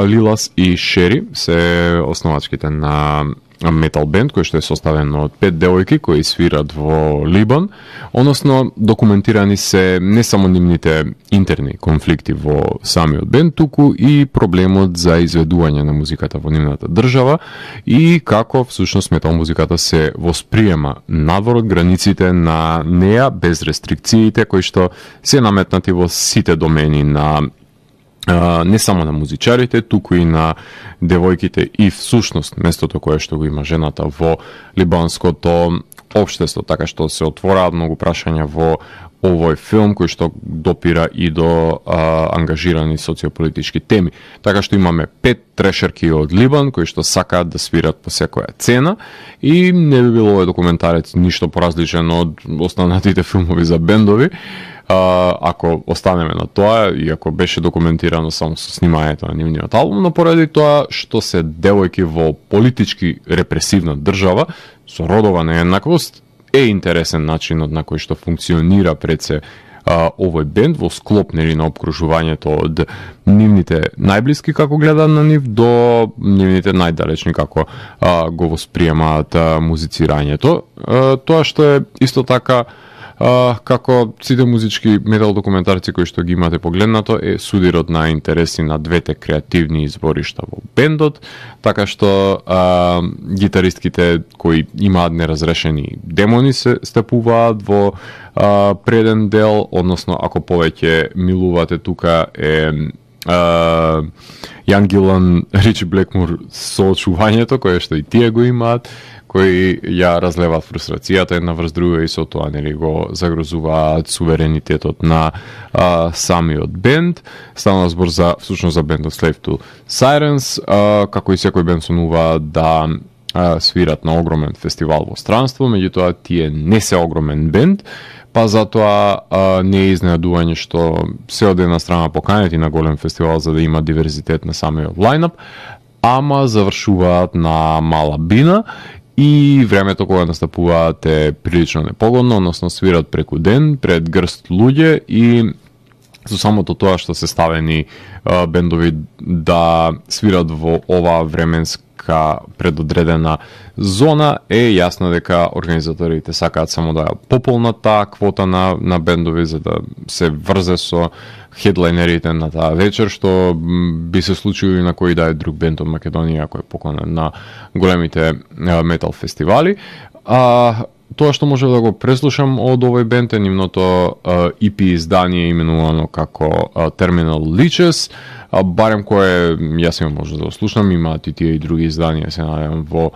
Лилас и Шери се основачките на метал бенд кој што е составен од 5 девојки кои свират во Либан, односно документирани се не само нивните интерни конфликти во самиот бенд, туку и проблемот за изведување на музиката во нивната држава и како всушност метал музиката се восприема надвор од границите на неа без рестрикциите кои што се наметнати во сите домени на не само на музичарите, туку и на девојките и всушност местото кое што го има жената во либанското општество, така што се отвораат многу прашања во овој филм кој што допира и до ангажирани социополитички теми. Така што имаме 5 трешерки од Либан кои што сакаат да свират по секоја цена и не би било овој документарец ништо поразличен од останатите филмови за бендови. Ако останеме на тоа, и ако беше документирано само со снимањето на нивниот албум, но поради тоа што се девојки во политички репресивна држава со родова нееднаквост, е интересен начинот на кој што функционира пред се овој бенд во склоп нели на обкружувањето од нивните најблиски како гледаат на нив до нивните најдалечни како го восприемаат музицирањето. Тоа што е исто така како сите музички метал документарци кои што ги имате погледнато е судирот на интереси на двете креативни изборишта во бендот, така што гитаристките кои имаат неразрешени демони се степуваат во преден дел, односно ако повеќе милувате тука е Јан Гилан, Ричи Блекмур со очувањето кое што и тие го имаат, кои ја разлеваат фрустрацијата една врз друга и со тоа нели го загрозуваат суверенитетот на самиот бенд. Станува збор за всушност за бендот Slave to Sirens, како и секој бенд сонува да свират на огромен фестивал во странство, меѓутоа тие не се огромен бенд, па затоа не е изненадување што се од една страна поканети на голем фестивал за да има диверзитет на самиот лајнап, ама завршуваат на мала бина и времето кога настапуваат е прилично непогодно, односно свират преку ден пред грст луѓе и со самото тоа што се ставени бендови да свират во оваа временска предодредена зона, е јасно дека организаторите сакаат само да пополнат таа квота на бендови за да се врзе со хедлайнерите на таа вечер, што би се случило и на кој да е друг бенд од Македонија кој е поканен на големите метал фестивали. Тоа што може да го преслушам од овој бенд е нивното EP издание именувано како Terminal Leeches, барем кое јас имам може да го слушам, имаат и тие и други изданија, се надевам, во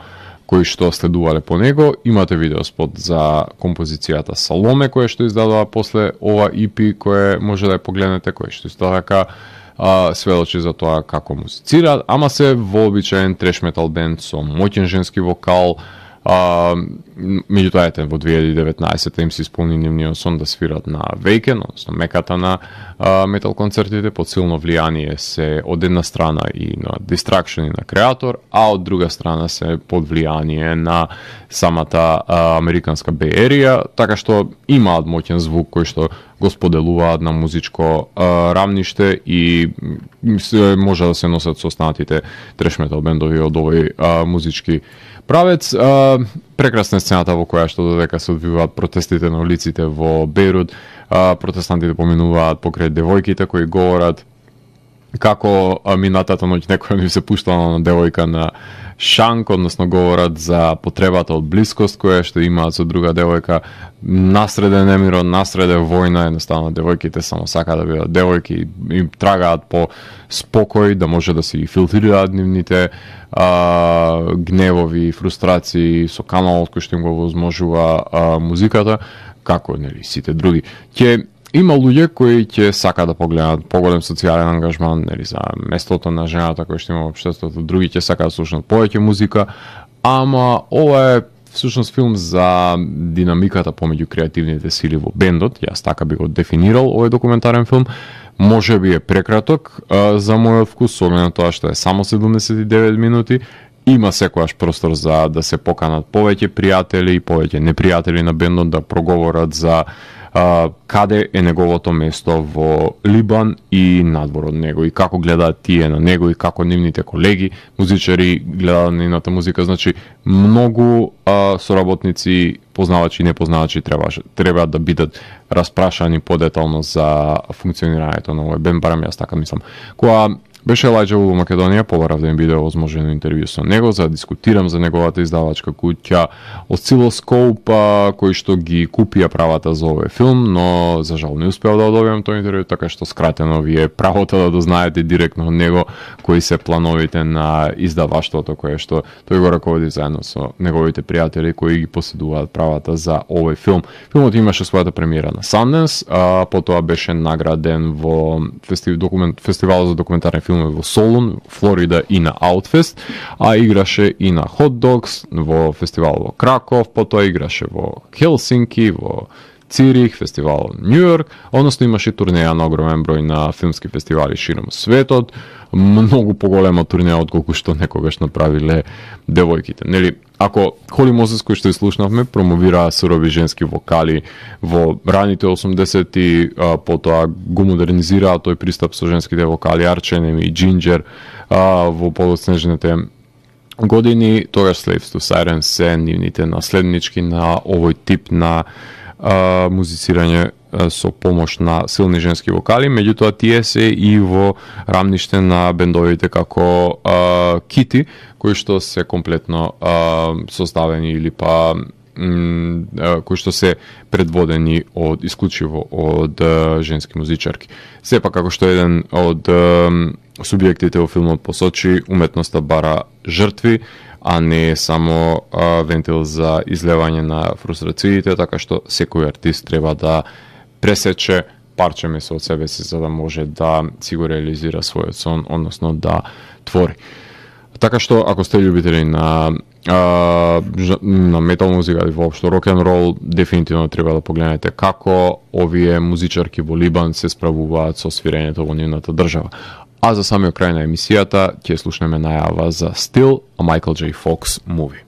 кои што следувале по него. Имате видеоспот за композицијата Саломе, која што издадува после ова EP, кое може да ја погледнете, кој што исто така сведочи за тоа како музицираат, ама се вообичаен треш метал бенд со моќен женски вокал. Меѓутоа во 2019 им се исполни нивниот сон да свират на Вејкен, односно меката на метал концертите, под силно влијание се од една страна и на Distraction и на Креатор, а од друга страна се под влијание на самата американска Bay Area, така што имаат моќен звук кој што го споделуваат на музичко рамниште и може да се носат со останатите треш метал бендови од овој музички правец. Прекрасна сцената во која што додека се одвиваат протестите на улиците во Бејрут, протестантите поминуваат покрај девојките кои говорат како минатата ноќ некоја ни се пуштала на девојка на шанк, односно говорат за потребата од блискост која што имаат со друга девојка насреде немиро, насреде војна, едноставно девојките само сакаат да бидат девојки и трагаат по спокој да може да си филтрираат нивните гневови и фрустрации со каналот кој што им го возможува музиката, како нели сите други. Ќе има луѓе кои ќе сакаат да погледнат поголем социјален ангажман, нели, за местото на жената кој што има во општеството, други ќе сакаат да слушнат повеќе музика, ама ова е всушност филм за динамиката помеѓу креативните сили во бендот. Јас така би го дефинирал овој документарен филм. Може би е прекраток за мојот вкус, со оглед на тоа што е само 79 минути. Има секојаш простор за да се поканат повеќе пријатели и повеќе непријатели на бендот да проговорат за каде е неговото место во Либан и надвор од него и како гледаат тие на него и како нивните колеги музичари гледаат на нивната музика. Значи многу соработници, познавачи и непознавачи треба да бидат распрашани подетално за функционирањето на овој бенд, барем јас така мислам. Кога Беше Елајџа во Македонија, побарав да им биде возможно интервју со него, за да дискутирам за неговата издавачка куќа Осцилоскоп, кој што ги купија правата за овој филм, но за жал не успеав да добијам тој интервју, така што скратено вие правото да дознаете директно од него кои се плановите на издаваштвото кое што тој го раководи заедно со неговите пријатели кои ги поседуваат правата за овој филм. Филмот имаше својата премиера на Sundance, потоа беше награден во фестивалот за документарни филми во Солун, Флорида и на Outfest, а играше и на Hot Dogs во фестивал во Краков, потоа играше во Хелсинки, во Цирих, фестивал во Нью Йорк, односно имаше турнеја на огромен број на филмски фестивали широм светот, многу поголема турнеја од колку што некогаш направиле девојките. Нели, ако Холи Мозес кој што слушнавме промовира сурови женски вокали во раните 80-ти, потоа го модернизираа тој пристап со женските вокали, Arch Enemy и Ginger во подоцнежните години, тогаш Slaves to Sirens се нивните наследнички на овој тип на музицирање со помош на силни женски вокали, меѓутоа тие се и во рамниште на бендовите како Кити, кои што се комплетно составени или па кои што се предводени исклучиво од женски музичарки. Сепак, како што еден од субјектите во филмот посочи, уметноста бара жртви, а не е само вентил за излевање на фрустрациите, така што секој артист треба да пресече парче месо од себе си за да може да си го реализира својот сон, односно да твори. Така што, ако сте љубители на метал музика или воопшто рок н рол, дефинитивно треба да погледнете како овие музичарки во Либан се справуваат со свирењето во нивната држава. А за самиот крај на емисијата ќе слушнеме најава за Still, a Michael J. Fox movie.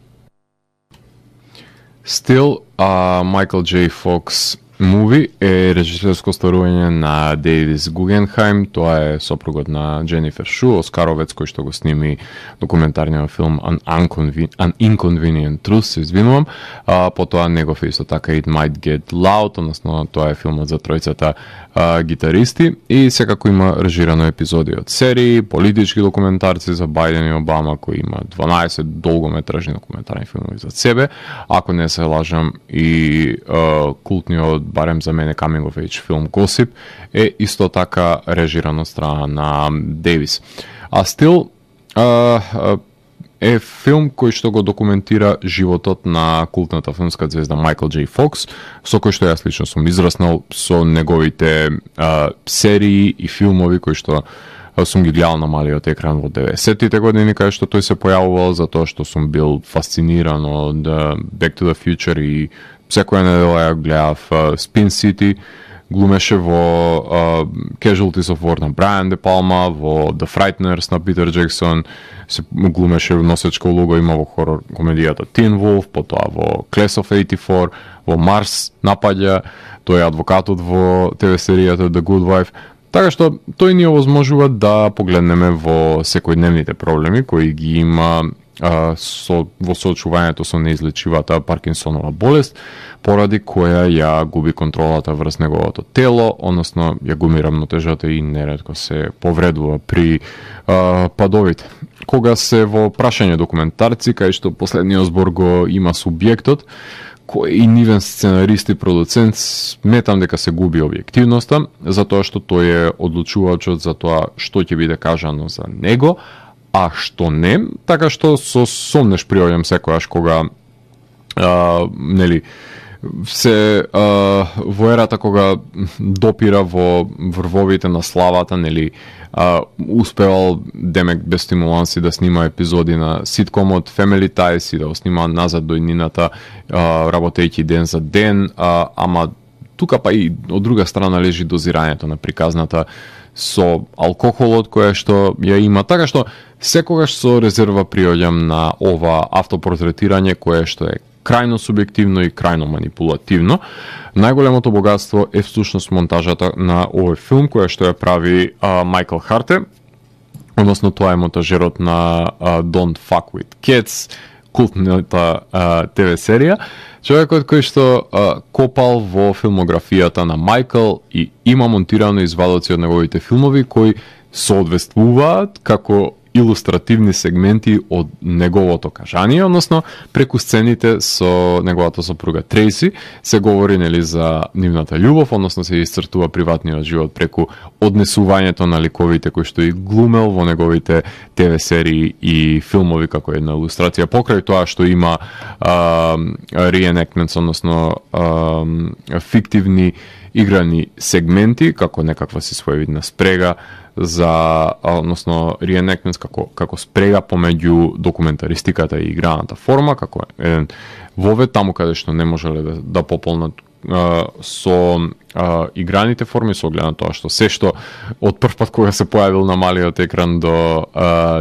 Still, a Michael J. Fox movie е режисерско стварување на Дейвис Гугенхајм, тоа е сопругот на Дженифер Шу, оскаровец кој што го сними документарниот филм An Inconvenient Truth, се извинувам, потоа негов е исто така It Might Get Loud, односно тоа е филмот за тројцата гитаристи и секако има режирано епизоди од серии, политички документарци за Бајден и Обама кои има 12 долгометражни документарни филмови за себе, ако не се лажам и култниот, барем за мене, coming of age филм Gossip е исто така режиран од страна на Дейвис. А Still е филм кој што го документира животот на култната филмска звезда Майкл Џей Фокс, со кој што јас лично сум израснал, со неговите серии и филмови кои што сум ги гледал на малиот екран во 90-тите години, кај што тој се појавувал, затоа што сум бил фасциниран од Back to the Future и секоја недела ја гледав Spin City, глумеше во Casualties of War на Брайан Де Палма, во The Frighteners на Питер Джексон, се глумеше носечка улога има во хорор комедијата Teen Wolf, потоа во Class of 84, во Марс напаѓа, тој е адвокатот во ТВ серијата The Good Wife. Така што тој ни овозможува да погледнеме во секојдневните проблеми кои ги има во соочувањето со неизлечивата Паркинсонова болест, поради која ја губи контролата врз неговото тело, односно ја губи рамнотежата и неретко се повредува при падовите. Кога се во прашање документарци, кај што последниот збор го има субјектот, кој и нивен сценарист и продуцент, сметам дека се губи објективноста, затоа што тој е одлучувачот за тоа што ќе биде кажано за него, а што не, така што со сомнеш приоѓам секојаш кога нели се во ерата кога допира во врвовите на славата, нели успевал демек без стимуланси да снима епизоди на ситкомот Family Ties и да го снима назад до иднината, работејќи ден за ден, ама тука па и од друга страна лежи дозирањето на приказната со алкохолот која што ја има, така што секогаш со резерва приоѓам на ова автопортретирање кое што е крајно субјективно и крајно манипулативно. Најголемото богатство е всушност монтажата на овој филм која што ја прави Майкл Харте, односно тоа е монтажерот на Don't Fuck With Cats, култната ТВ серија, човекот кој што копал во филмографијата на Майкл и има монтирано извадоци од неговите филмови кои соодветствуваат како илустративни сегменти од неговото кажание, односно преку сцените со неговата сопруга Трейси се говори нели за нивната љубов, односно се исцртува приватниот живот преку однесувањето на ликовите кои што и глумел во неговите ТВ серии и филмови како една илустрација. Покрај тоа што има reenactments, односно фиктивни играни сегменти како некаква си своевидна спрега за, односно reenactments како спрега помеѓу документаристиката и играната форма, како еден вовед таму каде што не можеле да пополнат со играните форми, со оглед на тоа што се што од прв пат кога се појавил на малиот екран до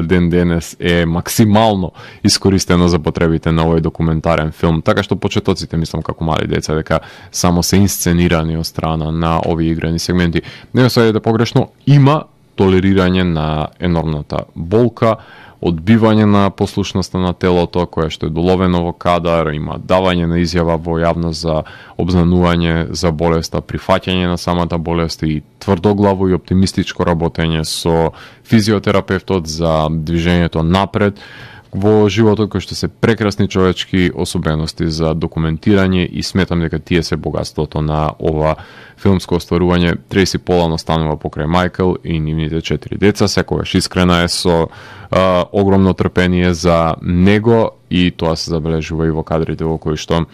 ден денес е максимално искористено за потребите на овој документарен филм, така што почетоците, мислам како мали деца, дека само се инсценирани од страна на овие играни сегменти. Не освајате погрешно, има толерирање на енормната болка, одбивање на послушноста на телото, кое што е доловено во кадар, има давање на изјава во јавност за обзнанување за болеста, прифаќање на самата болест и тврдоглаво и оптимистичко работење со физиотерапевтот за движењето напред во животот, кој што се прекрасни човечки особености за документирање и сметам дека тие се богатството на ова филмско остварување. Трейси полано станува покрај Майкл и нивните 4 деца, секогаш искрена е со огромно трпение за него и тоа се забележува и во кадрите во кои што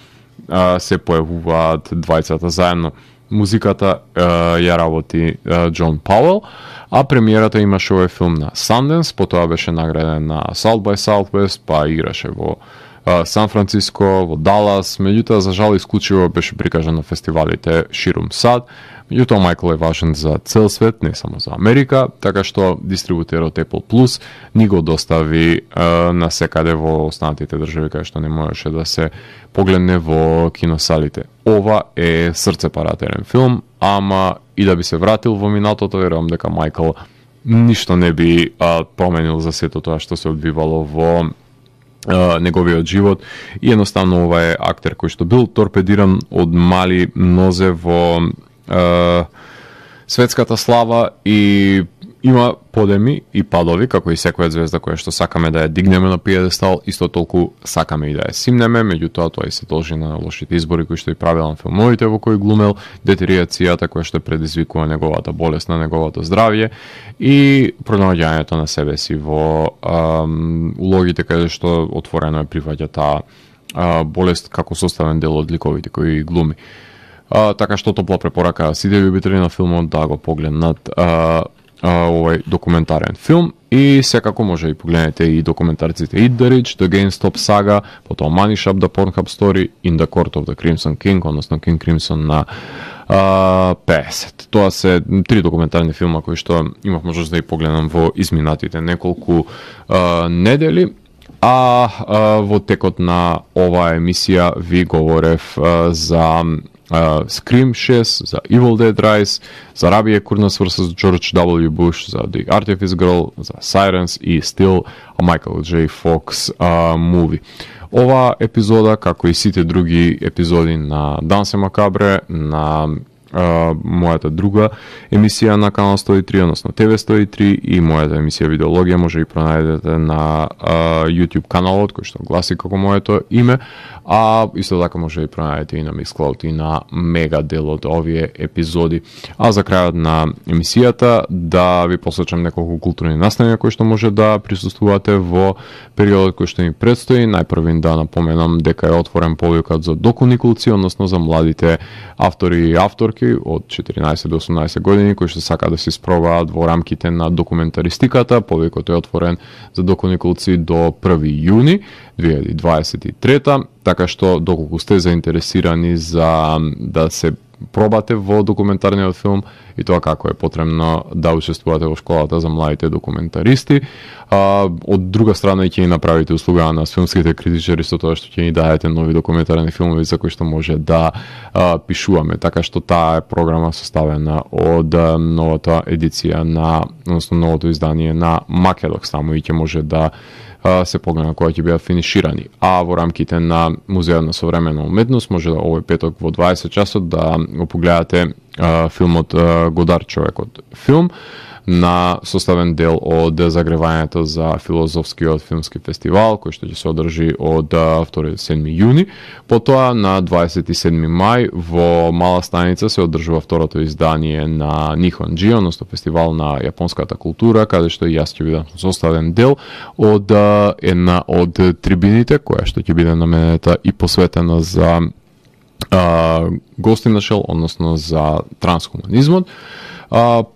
се појавуваат двајцата заедно. Музиката ја работи Џон Пауел, а премиерата имаше овој филм на Sundance, потоа беше награден на South by Southwest, па играше во Сан Франциско, во Далас, меѓутоа за жал исклучиво беше прикажан на фестивалите ширум сад. Меѓутоа Майкл е важен за цел свет, не само за Америка, така што дистрибутерот Apple Plus ни го достави на секаде во останатите држави каде што не можеше да се погледне во киносалите. Ова е срцепаратерен филм, ама и да би се вратил во минатото, верувам дека Майкл ништо не би променил за сето тоа што се одбивало во неговиот живот и едноставно ова е актер кој што бил торпедиран од мали нозе во светската слава и има подеми и падови, како и секоја звезда која што сакаме да ја дигнеме на пиедестал, исто толку сакаме и да ја симнеме, меѓутоа тоа и се должи на лошите избори кои што и правил на филмовите во кои глумел, детеријацијата која што предизвикува неговата болест на неговото здравје и пронаоѓањето на себе си во улогите каде што отворено е прифаќа таа болест како составен дел од ликовите кои глуми. Така што топла препорака сите љубители на филмот да го погледнат овој документарен филм и секако може и погледнете и документарците Eat the Rich, The GameStop Saga, потоа Money Shop, The Pornhub Story, In the Court of the Crimson King, односно King Crimson на 50. Тоа се 3 документарни филма кои што имав можност да ги погледам во изминатите неколку недели. Во текот на оваа емисија ви говорев за Scream 6, за Evil Dead Rise, за Рабија Курнас vs. George W. Bush, за The Artifice Girl, за Sirens и Still a Michael J. Fox movie. Ова епизода, како и сите други епизоди на Дансе Макабре, на мојата друга емисија на канал 103, односно ТВ 103 и мојата емисија Видеологија може да пронајдете на YouTube каналот кој што гласи како моето име, а исто така може да пронајдете и на Mixcloud и на мега дел од овие епизоди. А за крајот на емисијата да ви посочам неколку културни настанија кои што може да присуствувате во периодот кој што ни предстои. Најпрвин да напоменам дека е отворен повикот за докуникулци, односно за младите автори и авторки од 14 до 18 години кои што сака да се испробаат во рамките на документаристиката. Повикот е отворен за докуникулци до 1 јуни 2023, така што доколку сте заинтересирани за да се пробате во документарниот филм и тоа како е потребно да учествувате во школата за младите документаристи. Од друга страна ќе ни направите услуга на филмските критичари со тоа што ќе ни дадете нови документарни филмови за кои што може да пишуваме. Така што таа е програма составена од новата едиција на, односно новото издание на Македокс, таму и ќе може да се погледа кои ќе бидат финиширани. А во рамките на Музеот на современа уметност може да овој петок во 20 часот да го погледате филмот Годар, човекот филм, на составен дел од загревањето за филозофскиот филмски фестивал, кој што ќе се одржи од 2 до 7 јуни. Потоа на 27 мај во Мала Станица се одржува второто издание на Nihonji, односно фестивал на јапонската култура, каде што и јас ќе бидам составен дел од една од трибините, која што ќе биде наменета и посветена за Гостинашел, односно за трансхуманизмот.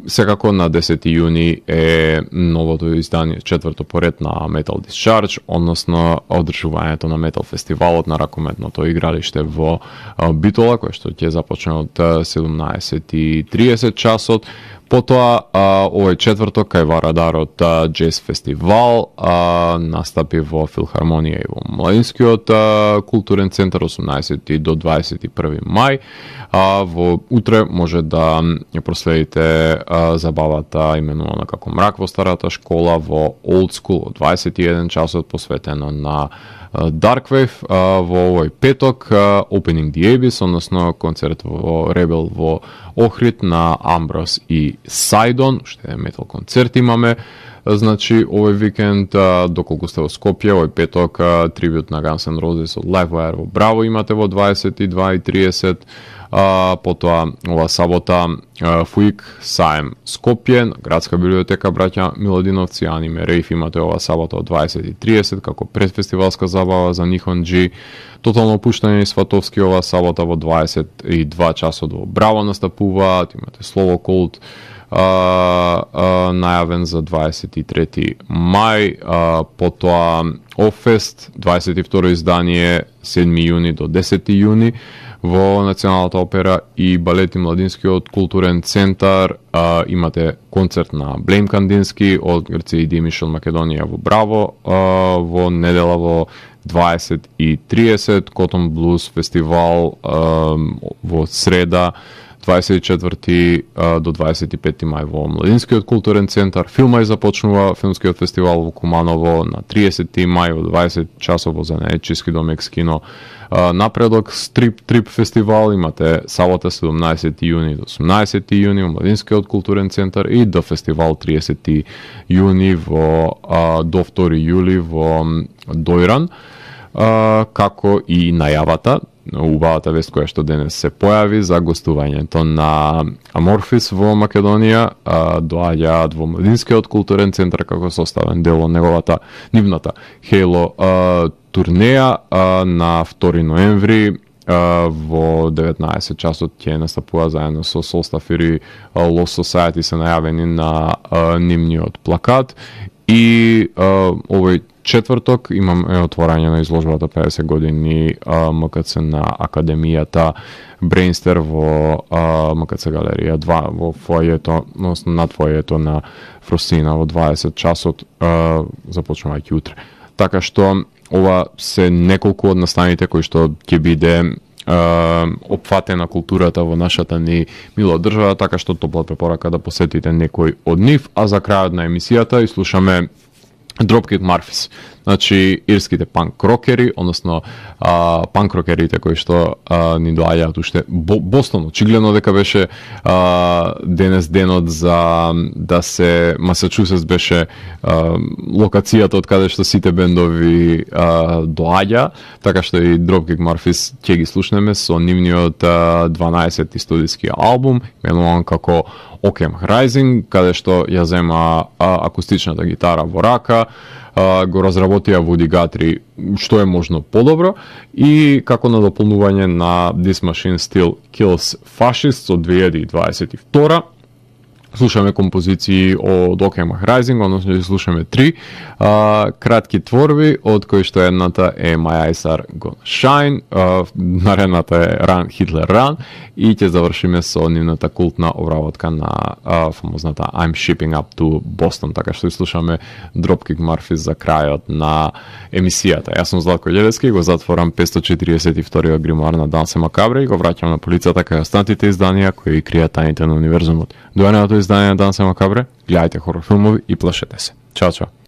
Секако на 10 јуни е новото издание, четврто поред на Metal Discharge, односно одржувањето на метал фестивалот на ракометното игралиште во Битола, кој што ќе започне од 17:30 часот. Потоа, овој четврток, кај Варадарот Джез фестивал настапи во Филхармонија и во Младинскиот културен центар 18 до 21 мај. Во утре може да ја проследите забавата именувана како Мрак во старата школа во Old School од 21 часот, посветено на Darkwave. Во овој петок Opening the Abyss, односно концерт во Ребел во Охрид на Амброс и Сайдон, што е метал концерт имаме. Значи, овој викенд, доколку сте во Скопје, овој петок трибют на Guns N' Roses од Livewire во Браво имате во 22:30. Потоа, ова сабота, Фуик Саем Скопје, градска библиотека браќа Миладиновци, Аниме Рейф имате ова сабота од 20:30 како предфестивалска забава за Nihonji. Тотално опуштање и Сватовски ова сабота во 22 часот во Браво настапуваат, имате Слово Колд најавен за 23 мај, потоа Оффест, 22 издание, 7 јуни до 10 јуни во Националната опера и балет и Младинскиот културен центар. Имате концерт на Блейм Кандински од Грција и Димишел Македонија во Браво во недела во 20:30, Cotton Blues фестивал во среда 24 до 25 мај во Младинскиот културен центар. Филмај започнува филмскиот фестивал во Куманово на 30 мај во 20 часот во Занаечиски дом Екскино. Напредок Трип фестивал имате сабота 17 јуни до 18 јуни во Младинскиот културен центар и до фестивал 30 јуни до 2 јули во Дојран, како и најавата, убавата вест која што денес се појави за гостувањето на Аморфис во Македонија, доаѓаат во Младинскиот културен центар како составен дел од неговата нивната Хейло турнеја на 2 ноември во 19 часот ќе настапува заедно со Solstafir и Lost Society се најавени на нивниот плакат. И овој четврток имаме отворање на изложбата 50 години МКЦ на Академијата Брейнстер во МКЦ галерија 2 во фојето, односно над фојето на Фростина во 20 часот, започнувајќи утре. Така што ова се неколку од настаните кои што ќе биде опфатена културата во нашата ни мила држава, така што топла препорака да посетите некој од нив. А за крајот на емисијата и слушаме Dropkick Murphys, значи ирските панк рокери, односно панк рокерите кои што ни доаѓаат уште Бостон. Очигледно дека беше денес денот за да се Масачусетс беше локацијата од каде што сите бендови доаѓа, така што и Dropkick Murphys ќе ги слушнеме со нивниот 12-ти студиски албум, именуван како Occam Rising, каде што ја зема акустичната гитара во рака, го разработија Вуди Гатри што е можно подобро и како надополнување на This Machine Still Kills Fascists од 2022. Слушаме композиции од Occam Rising, односно слушаме 3 кратки творби, од кои што едната е My Eyes Are Gonna Shine, наредната е Run Hitler Run и ќе завршиме со нивната култна обработка на фамозната I'm Shipping Up to Boston, така што слушаме Dropkick Murphys за крајот на емисијата. Јас сум Златко Ѓелевски, го затворам 542 гримуар на Дансе Макабре и го враќам на полицата кај останатите изданија кои кријат тајните на универзумот. До едното издание на Дансе Макабре, гледајте хорор филмови и плашете се. Чао, чао.